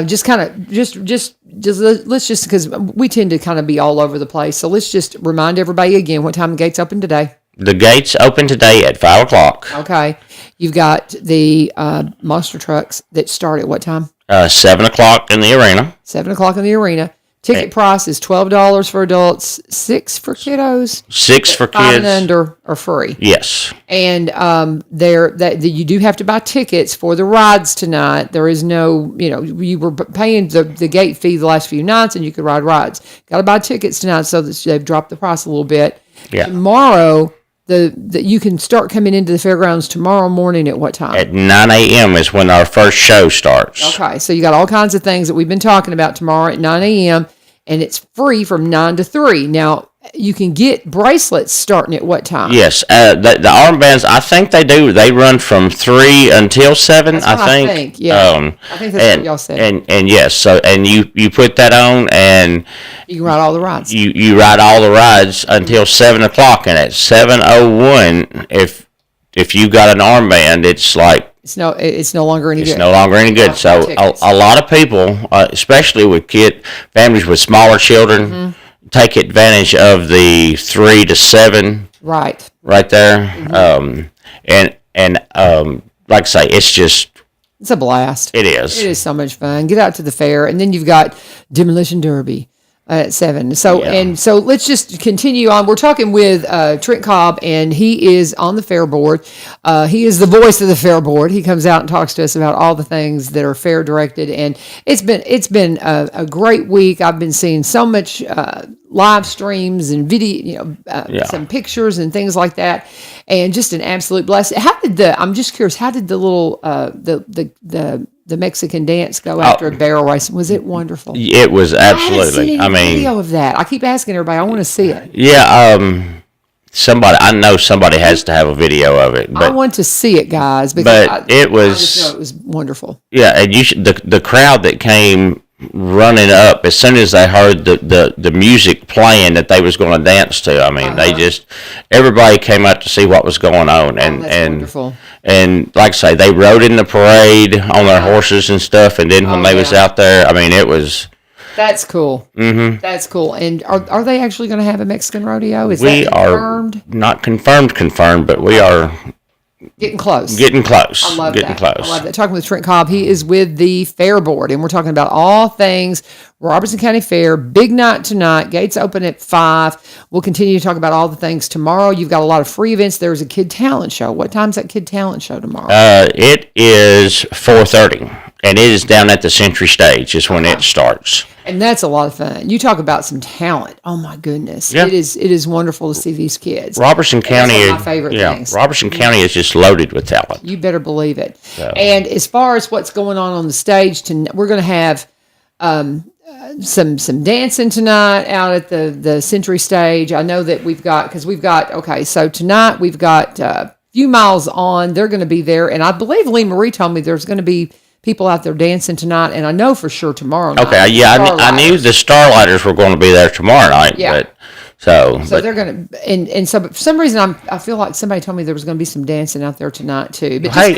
Just let's just, because we tend to kind of be all over the place. So let's just remind everybody again what time the gates open today. The gates open today at 5 o'clock. Okay. You've got the monster trucks that start at what time? 7 o'clock in the arena. 7 o'clock in the arena. Ticket price is $12 for adults, $6 for kiddos. 6 for kids. 5 and under are free. Yes. And you do have to buy tickets for the rides tonight. There is no, you were paying the gate fee the last few nights, and you could ride rides. Got to buy tickets tonight, so that they've dropped the price a little bit. Yeah. Tomorrow, you can start coming into the fairgrounds tomorrow morning at what time? At 9 a.m. is when our first show starts. Okay, so you got all kinds of things that we've been talking about tomorrow at 9 a.m., and it's free from 9 to 3. Now, you can get bracelets starting at what time? Yes, the armbands, I think they run from 3 until 7, That's what I think. Yeah. I think that's what y'all said. And yes, so, and you put that on, and you can ride all the rides. You ride all the rides until 7 o'clock, and at 7:01, if you got an armband, it's like, it's no longer any good. It's no longer any good. So a lot of people, especially with families with smaller children, take advantage of the 3 to 7. Right there. And like I say, it's a blast. It is. It is so much fun. Get out to the fair, and then you've got demolition derby at 7. So let's just continue on. We're talking with Trent Cobb, and he is on the fair board. He is the voice of the fair board. He comes out and talks to us about all the things that are fair directed, and it's been a great week. I've been seeing so much live streams and video, some pictures and things like that, and just an absolute blessing. I'm just curious, how did the little the Mexican dance go after a barrel race? Was it wonderful? It was absolutely. I mean, video of that. I keep asking everybody. I want to see it. Yeah. I know somebody has to have a video of it. But I want to see it, guys. Because it was wonderful. Yeah, and the crowd that came running up as soon as they heard the music playing that they was going to dance to. I mean, everybody came out to see what was going on, and wonderful. And like I say, they rode in the parade on their horses and stuff, and then when they was out there, I mean, it was. That's cool. Mm-hmm. That's cool. And are they actually going to have a Mexican rodeo? Is that confirmed? Are not confirmed, but we are. Getting close. I love that. Talking with Trent Cobb, he is with the Fair Board, and we're talking about all things Robertson County Fair, big night tonight. Gates open at 5. We'll continue to talk about all the things tomorrow. You've got a lot of free events. There's a kid talent show. What time's that kid talent show tomorrow? It is 4:30, and it is down at the Century Stage is when it starts. And that's a lot of fun. You talk about some talent. Oh my goodness. Yeah. It is wonderful to see these kids. Robertson County That's one of my favorite things. Robertson County is just loaded with talent. You better believe it. And as far as what's going on the stage, we're going to have some dancing tonight out at the Century Stage. I know that so tonight we've got a few miles on. They're going to be there, and I believe Lee Marie told me there's going to be people out there dancing tonight, and I know for sure tomorrow night. Okay, yeah, I knew the Starlighters were going to be there tomorrow night. Yeah. But they're going to, and so for some reason I feel like somebody told me there was going to be some dancing out there tonight too. But hey,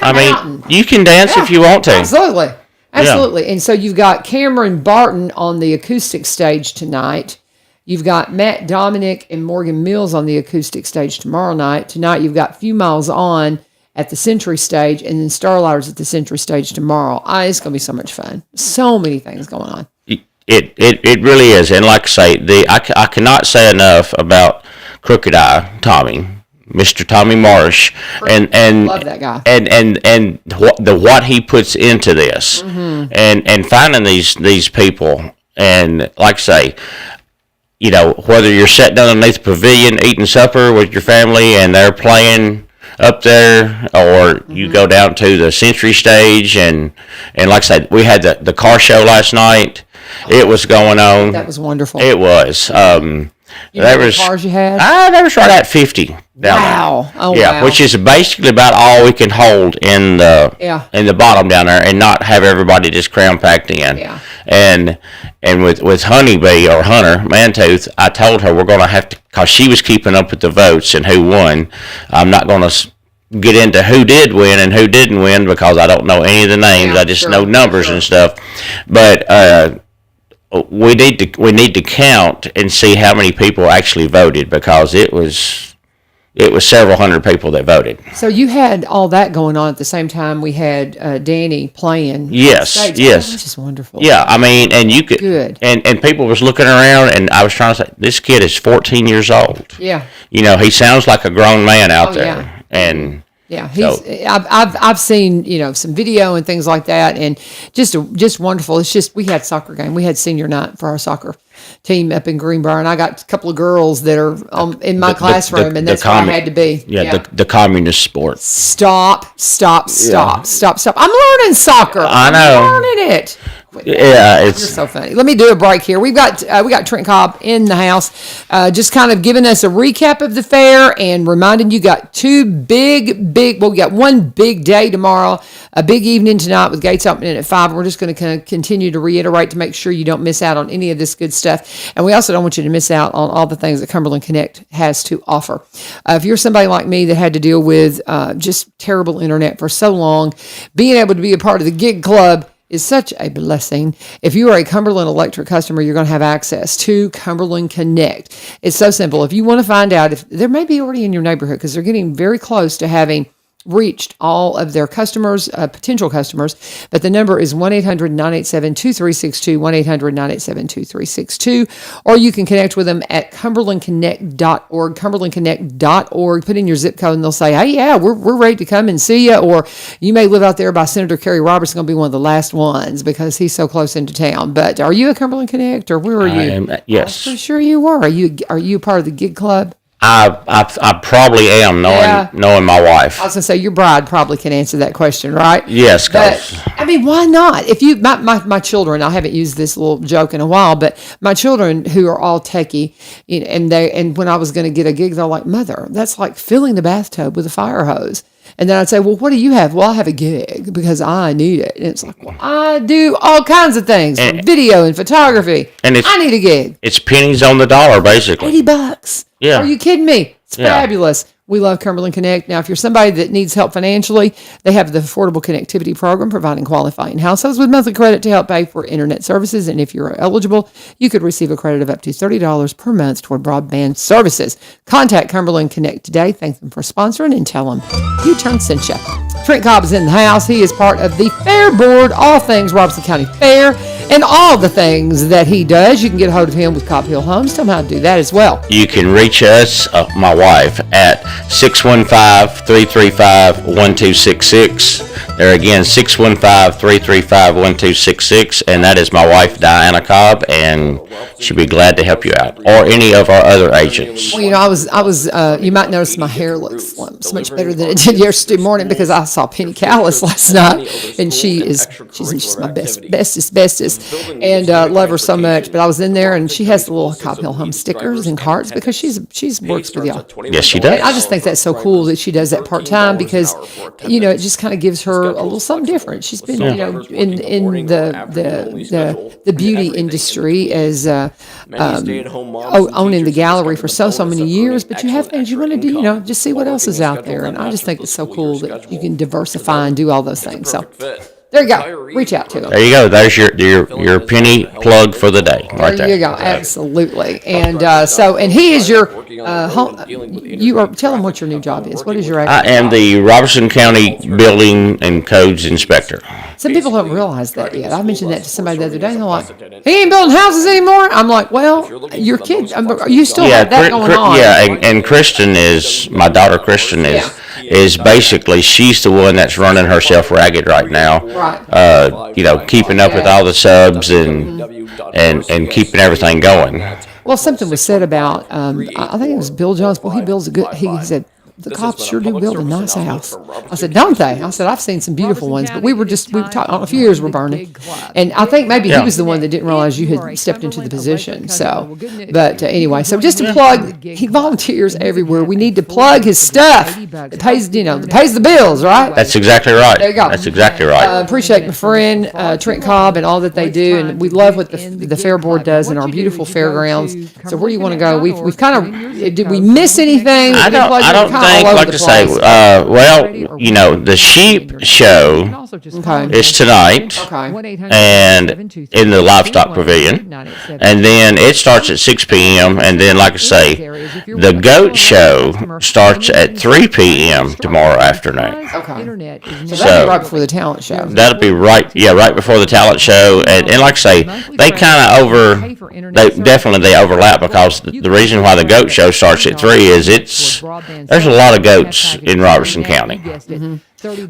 you can dance if you want to. Absolutely. Absolutely. Yeah. And so you've got Cameron Barton on the acoustic stage tonight. You've got Matt Dominic and Morgan Mills on the acoustic stage tomorrow night. Tonight you've got Few Miles On at the Century Stage, and then Starlighters at the Century Stage tomorrow. It's going to be so much fun. So many things going on. It really is. And like I say, I cannot say enough about Crooked Eye Tommy. Mr. Tommy Marsh, and love that guy, and what he puts into this, and finding these people, and like I say, whether you're sitting underneath the pavilion eating supper with your family and they're playing up there, or you go down to the Century Stage, and like I said, we had the car show last night. It was going on. That was wonderful. It was. There was cars you had? There was right at 50 down there. Oh, yeah, wow. Which is basically about all we can hold in the bottom down there, and not have everybody just cram packed in. Yeah. And with Honeybee or Hunter Mantooth, I told her we're going to have to, because she was keeping up with the votes and who won. I'm not going to get into who did win and who didn't win because I don't know any of the names. I just know numbers and stuff. But we need to count and see how many people actually voted, because it was several hundred people that voted. So you had all that going on at the same time we had Danny playing. Yes. Which is wonderful. Yeah, and you could. Good. And people was looking around, and I was trying to say, this kid is 14 years old. Yeah. He sounds like a grown man out there. Yeah. And yeah, I've seen some video and things like that, and just wonderful. It's just, we had soccer game. We had senior night for our soccer team up in Greenbrier, and I got a couple of girls that are in my classroom, and that's where I had to be. Yeah. The communist sport. Stop. I'm learning soccer. I know. I'm learning it. Yeah, it's so funny. Let me do a break here. We got Trent Cobb in the house, just kind of giving us a recap of the fair and reminding you got two big. Well, we got one big day tomorrow, a big evening tonight with gates opening at 5. We're just going to continue to reiterate to make sure you don't miss out on any of this good stuff, and we also don't want you to miss out on all the things that Cumberland Connect has to offer. If you're somebody like me that had to deal with just terrible internet for so long, being able to be a part of the Gig Club is such a blessing. If you are a Cumberland Electric customer, you're going to have access to Cumberland Connect. It's so simple. If you want to find out if there may be already in your neighborhood, because they're getting very close to having reached all of their customers, potential customers, but the number is 1-800-987-2362, 1-800-987-2362, or you can connect with them at cumberlandconnect.org, cumberlandconnect.org. Put in your zip code and they'll say, hey, yeah, we're ready to come and see you, or you may live out there by Senator Kerry Robertson, going to be one of the last ones because he's so close into town. But are you a Cumberland Connect, or where are you? Yes. I'm pretty sure you are. Are you part of the Gig Club? I probably am, knowing my wife. I was going to say, your bride probably can answer that question, right? Yes, but why not? If you, my children, I haven't used this little joke in a while, but my children who are all techie, and when I was going to get a gig, they're like, Mother, that's like filling the bathtub with a fire hose. And then I'd say, well, what do you have? Well, I have a gig because I need it. And it's like, well, I do all kinds of things, video and photography. And I need a gig. It's pennies on the dollar, basically. $80. Yeah. Are you kidding me? It's fabulous. We love Cumberland Connect. Now, if you're somebody that needs help financially, they have the Affordable Connectivity Program, providing qualifying households with monthly credit to help pay for internet services. And if you're eligible, you could receive a credit of up to $30 per month toward broadband services. Contact Cumberland Connect today. Thank them for sponsoring and tell them U-Turn sent you. Trent Cobb is in the house. He is part of the Fair Board, all things Robertson County Fair, and all the things that he does. You can get a hold of him with Cobb Hill Homes. Tell him how to do that as well. You can reach us, my wife, at 615-335-1266. There again, 615-335-1266, and that is my wife, Diana Cobb, and she'll be glad to help you out, or any of our other agents. Well, I was. You might notice my hair looks so much better than it did yesterday morning because I saw Penny Callis last night, and she's my bestest, and love her so much. But I was in there, and she has the little Cobb Hill Home stickers and cards because she's works with y'all. Yes, she does. And I just think that's so cool that she does that part time because it just kind of gives her a little something different. She's been in the beauty industry as owning the gallery for so many years, but you have things you want to do, just see what else is out there. And I just think it's so cool that you can diversify and do all those things. So there you go. Reach out to them. There you go. There's your penny plug for the day right there. There you go. Absolutely. And and he is your tell him what your new job is. What is your I am the Robertson County Building and Codes Inspector. Some people don't realize that yet. I mentioned that to somebody the other day, and they're like, he ain't building houses anymore? I'm like, well, your kids, you still have that going on. Yeah, and Kristen is, my daughter Kristen is basically, she's the one that's running herself ragged right now. Right. Keeping up with all the subs and keeping everything going. Well, something was said about, I think it was Bill Jones. Well, he said, the cops sure do build a nice house. I said, don't they? I said, I've seen some beautiful ones, but we were talking, a few years were burning. And I think maybe he was the one that didn't realize you had stepped into the position. So, but anyway, so just to plug, he volunteers everywhere. We need to plug his stuff. It pays, pays the bills, right? That's exactly right. There you go. That's exactly right. Appreciate my friend, Trent Cobb, and all that they do. And we love what the Fair Board does in our beautiful fairgrounds. So where do you want to go? We've kind of, did we miss anything? I don't think, like to say, the sheep show is tonight, and in the livestock pavilion, and then it starts at 6 p.m., and then, like I say, the goat show starts at 3 p.m. tomorrow afternoon. Okay. So that'll be right before the talent show. That'll be right before the talent show, and like I say, they kind of they overlap because the reason why the goat show starts at 3 is there's a lot of goats in Robertson County.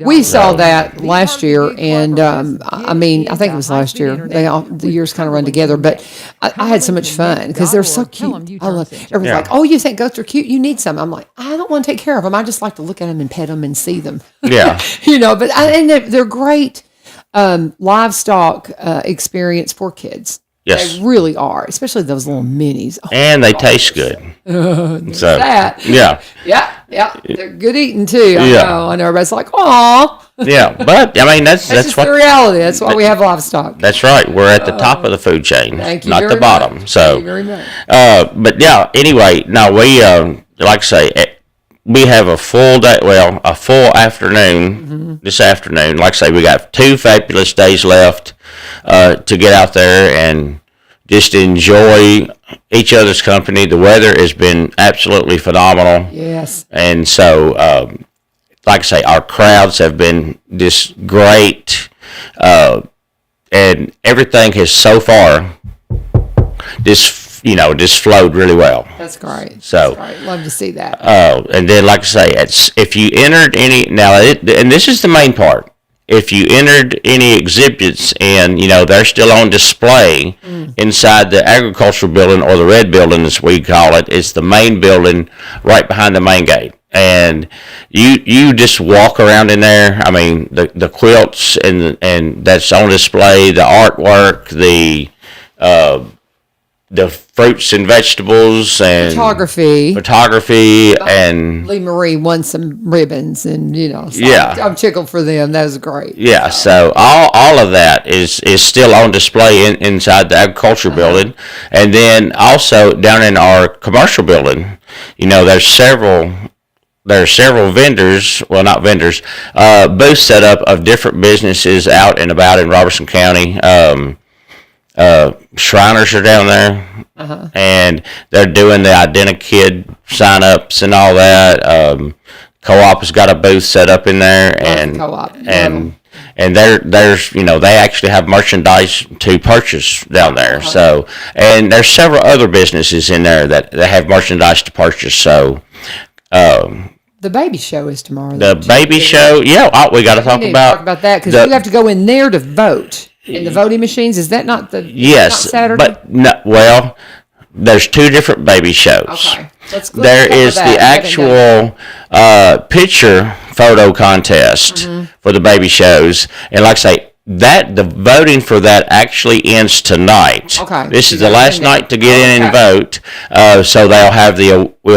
We saw that last year, and I think it was last year. The years kind of run together, but I had so much fun because they're so cute. I love it. Everyone's like, "Oh, you think goats are cute? You need some." I'm like, I don't want to take care of them. I just like to look at them and pet them and see them. Yeah, but they're great livestock experience for kids. Yes. They really are, especially those little minis. Oh, and they taste good. So that. Yeah. Yeah. They're good eating too. I know everybody's like, "Aw." Yeah, but that's just what the reality. That's why we have livestock. That's right. We're at the top of the food chain, not the bottom. Much. So, Thank you very much. But yeah. Anyway, now we like I say, we have a full day. Well, a full afternoon this afternoon. Like I say, we got 2 fabulous days left to get out there and just enjoy each other's company. The weather has been absolutely phenomenal. Yes. And so, like I say, our crowds have been just great, and everything has so far just flowed really well. That's great. So, that's great. Love to see that. And then, like I say, if you entered any and this is the main part. If you entered any exhibits and, they're still on display inside the agricultural building, or the red building as we call it, it's the main building right behind the main gate. And you just walk around in there. The quilts and that's on display, the artwork, the fruits and vegetables and photography and Lee Marie won some ribbons and so I'm tickled for them. That was great. Yeah, so all of that is still on display inside the agriculture building, and then also down in our commercial building, there's several vendors, well, not vendors, booths set up of different businesses out and about in Robertson County. Shriners are down there, and they're doing the Identikid sign-ups and all that. Co-op has got a booth set up in there, and Co-op. and there's they actually have merchandise to purchase down there. So, and there's several other businesses in there that have merchandise to purchase. So, the baby show is tomorrow. the baby show, we got to talk about that because you have to go in there to vote in the voting machines. Is that not the yes, not Saturday? but no, well, there's two different baby shows. Okay. Let's There cover is that. the actual picture photo contest for the baby shows, and like I say, the voting for that actually ends tonight. Okay. This is the last night to get in and vote. So we'll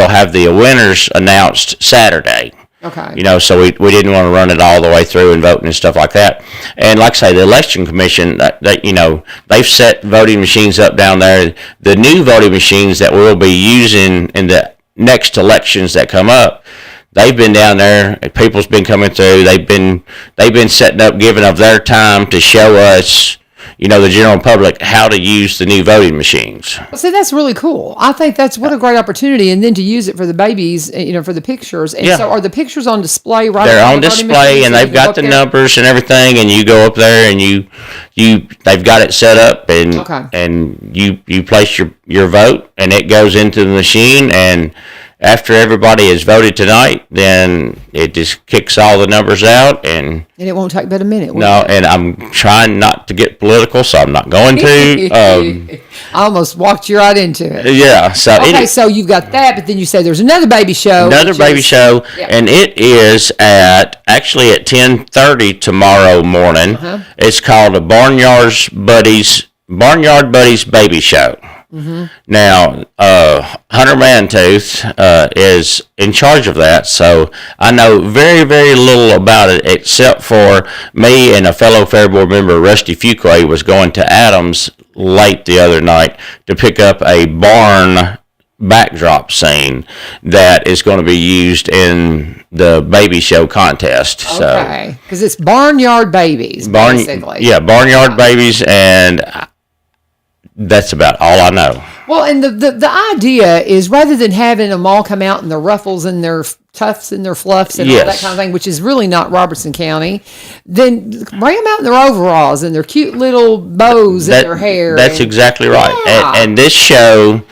have the winners announced Saturday. Okay. So we didn't want to run it all the way through and voting and stuff like that. And like I say, the election commission, they've set voting machines up down there. The new voting machines that we'll be using in the next elections that come up, they've been down there. People's been coming through. They've been setting up, giving of their time to show us, the general public, how to use the new voting machines. Well, see, that's really cool. I think that's what a great opportunity, and then to use it for the babies, for the pictures. And so, are the pictures on display right? They're on the voting display, machines, and so you they've can got the go up there? numbers and everything. And you go up there, and they've got it set up, and you place your vote, and it goes into the machine, and after everybody has voted tonight, then it just kicks all the numbers out, and it won't take but a minute. No, and I'm trying not to get political, so I'm not going to. I almost walked you right into it. Yeah. So so you've got that, but then you say there's another baby show. And it is actually at 10:30 tomorrow morning. It's called the Barnyard Buddies Baby Show. Now, Hunter Mantooth is in charge of that, so I know very, very little about it, except for me and a fellow Fair Board member, Rusty Fuquay, was going to Adams late the other night to pick up a barn backdrop scene that is going to be used in the baby show contest. Okay, because it's Barnyard Babies, basically. Yeah, Barnyard Babies, and that's about all I know. Well, and the idea is, rather than having them all come out in their ruffles and their tufts and their fluffs and all that kind of thing, which is really not Robertson County, then bring them out in their overalls and their cute little bows in their hair. That's exactly right. And this show,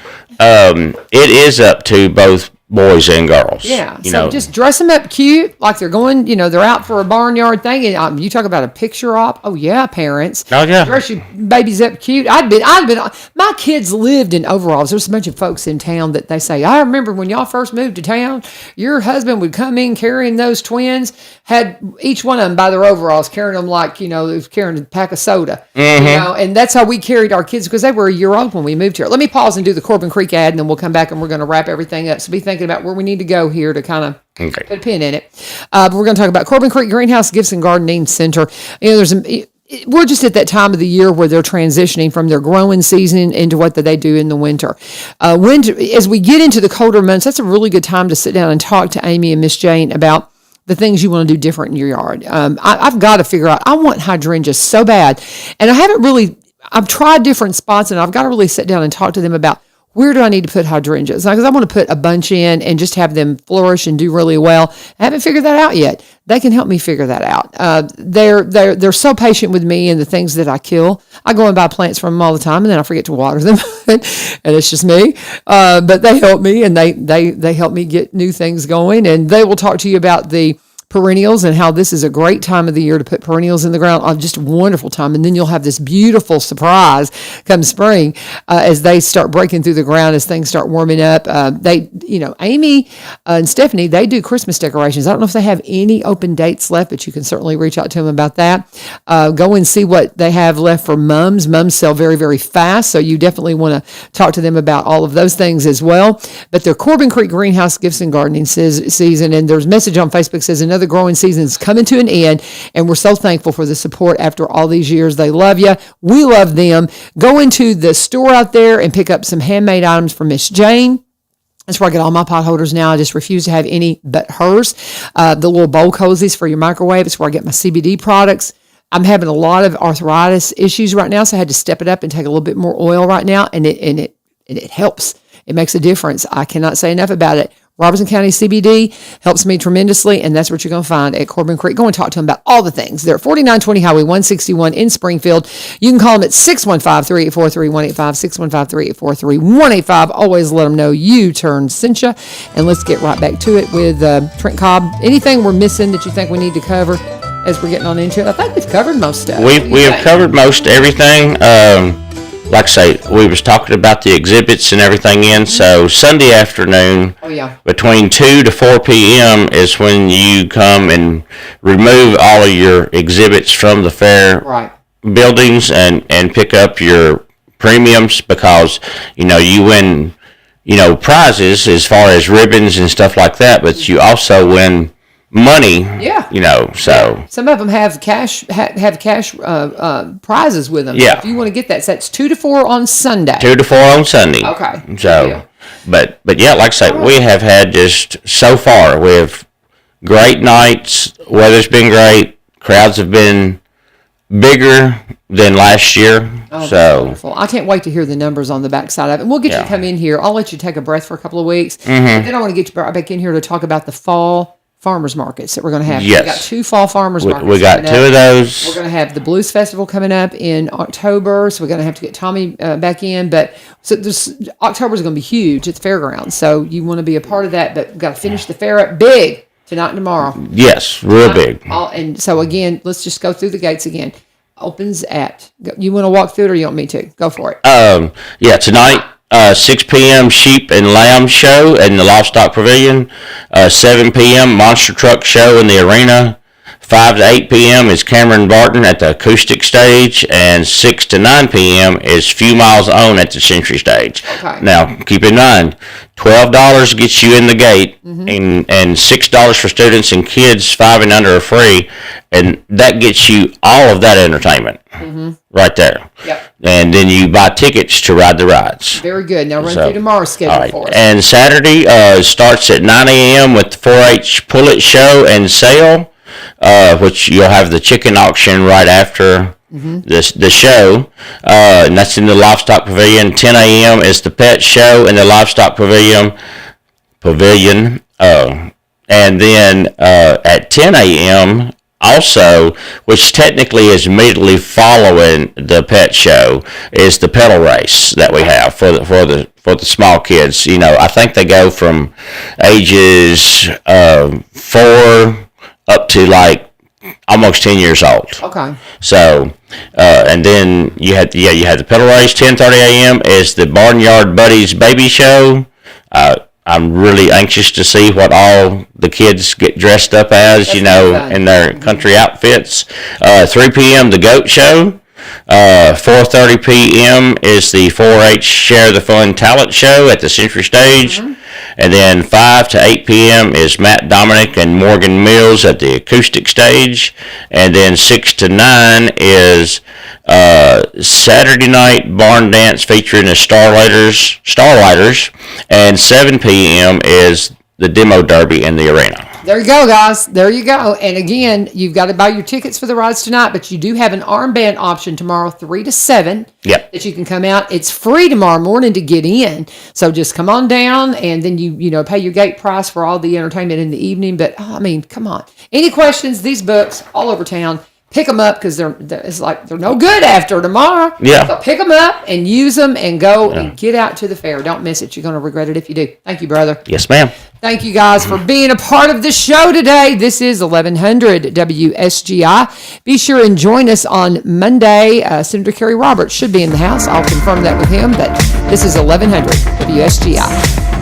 it is up to both boys and girls. Yeah. So just dress them up cute, like they're going, they're out for a barnyard thing. And you talk about a picture op. Oh yeah, parents. Oh yeah. Dress your babies up cute. I'd been. My kids lived in overalls. There's a bunch of folks in town that they say, I remember when y'all first moved to town, your husband would come in carrying those twins, had each one of them by their overalls, carrying them like, they was carrying a pack of soda. And that's how we carried our kids, because they were a year old when we moved here. Let me pause and do the Corbin Creek ad, and then we'll come back and we're going to wrap everything up. So be thinking about where we need to go here to kind of put a pin in it. But we're going to talk about Corbin Creek Greenhouse Gifts and Gardening Center. We're just at that time of the year where they're transitioning from their growing season into what they do in the winter. As we get into the colder months, that's a really good time to sit down and talk to Amy and Miss Jane about the things you want to do different in your yard. I've got to figure out, I want hydrangeas so bad. And I've tried different spots, and I've got to really sit down and talk to them about, where do I need to put hydrangeas? Because I want to put a bunch in and just have them flourish and do really well. I haven't figured that out yet. They can help me figure that out. They're so patient with me and the things that I kill. I go and buy plants from them all the time, and then I forget to water them, and it's just me. But they help me, and they help me get new things going. And they will talk to you about the perennials and how this is a great time of the year to put perennials in the ground. Just a wonderful time. And then you'll have this beautiful surprise come spring as they start breaking through the ground, as things start warming up. Amy and Stephanie, they do Christmas decorations. I don't know if they have any open dates left, but you can certainly reach out to them about that. Go and see what they have left for mums. Mums sell very, very fast, so you definitely want to talk to them about all of those things as well. But their Corbin Creek Greenhouse Gifts and Gardening season, and there's a message on Facebook says another growing season is coming to an end, and we're so thankful for the support after all these years. They love you. We love them. Go into the store out there and pick up some handmade items for Miss Jane. That's where I get all my pot holders now. I just refuse to have any but hers. The little bowl cozies for your microwave. It's where I get my CBD products. I'm having a lot of arthritis issues right now, so I had to step it up and take a little bit more oil right now, and it helps. It makes a difference. I cannot say enough about it. Robertson County CBD helps me tremendously, and that's what you're going to find at Corbin Creek. Go and talk to them about all the things. They're at 4920 Highway 161 in Springfield. You can call them at 615-384-3185, 615-384-3185. Always let them know U-Turn sent you. And let's get right back to it with Trent Cobb. Anything we're missing that you think we need to cover as we're getting on into it? I think we've covered most stuff. We have covered most everything. Like I say, we was talking about the exhibits and everything in. So Sunday afternoon, between 2 to 4 p.m. is when you come and remove all of your exhibits from the fair buildings and pick up your premiums, because you win prizes as far as ribbons and stuff like that, but you also win money. So some of them have cash prizes with them. Yeah. If you want to get that, so that's 2 to 4 on Sunday. 2 to 4 on Sunday. Okay. So, but yeah, like I say, we have had just so far. We have great nights. Weather's been great. Crowds have been bigger than last year. Oh, so wonderful. I can't wait to hear the numbers on the backside of it. And we'll get you to come in here. I'll let you take a breath for a couple of weeks. And then I want to get you back in here to talk about the fall farmers markets that we're going to have. Yes. We got 2 fall farmers markets. We got 2 of those. We're going to have the Blues Festival coming up in October, so we're going to have to get Tommy back in. But so October is going to be huge at the fairgrounds, so you want to be a part of that. But we've got to finish the fair up big tonight and tomorrow. Yes, real big. And so again, let's just go through the gates again. Opens at. You want to walk through it, or you want me to? Go for it. Yeah, tonight. 6 p.m. Sheep and Lamb Show in the Livestock Pavilion. 7 p.m. Monster Truck Show in the Arena. 5 to 8 p.m. is Cameron Barton at the Acoustic Stage. And 6 to 9 p.m. is Few Miles On at the Century Stage. Okay. Now, keep in mind, $12 gets you in the gate, and $6 for students and kids 5 and under are free. And that gets you all of that entertainment right there. Yep. And then you buy tickets to ride the rides. Very good. Now run through tomorrow's schedule for us. And Saturday starts at 9 a.m. with the 4-H Pullet Show and Sale, which you'll have the chicken auction right after the show. And that's in the Livestock Pavilion. 10 a.m. is the Pet Show in the Livestock Pavilion. And then at 10 a.m., also, which technically is immediately following the pet show, is the pedal race that we have for the small kids. I think they go from ages 4 up to like almost 10 years old. Okay. So, and then you had the pedal race. 10:30 a.m. is the Barnyard Buddies Baby Show. I'm really anxious to see what all the kids get dressed up as, in their country outfits. 3 p.m. the Goat Show. 4:30 p.m. is the 4-H Share the Fun Talent Show at the Century Stage. And then 5 to 8 p.m. is Matt Dominic and Morgan Mills at the Acoustic Stage. And then 6 to 9 is Saturday night barn dance featuring the Starlighters. And 7 p.m. is the Demo Derby in the Arena. There you go, guys. There you go. And again, you've got to buy your tickets for the rides tonight, but you do have an armband option tomorrow, 3 to 7. Yep. That you can come out. It's free tomorrow morning to get in. So just come on down, and then you pay your gate price for all the entertainment in the evening. But come on. Any questions? These books all over town. Pick them up, because they're no good after tomorrow. Yeah. So pick them up and use them and go and get out to the fair. Don't miss it. You're going to regret it if you do. Thank you, brother. Yes, ma'am. Thank you guys for being a part of the show today. This is 1100 WSGI. Be sure and join us on Monday. Senator Kerry Roberts should be in the house. I'll confirm that with him, but this is 1100 WSGI.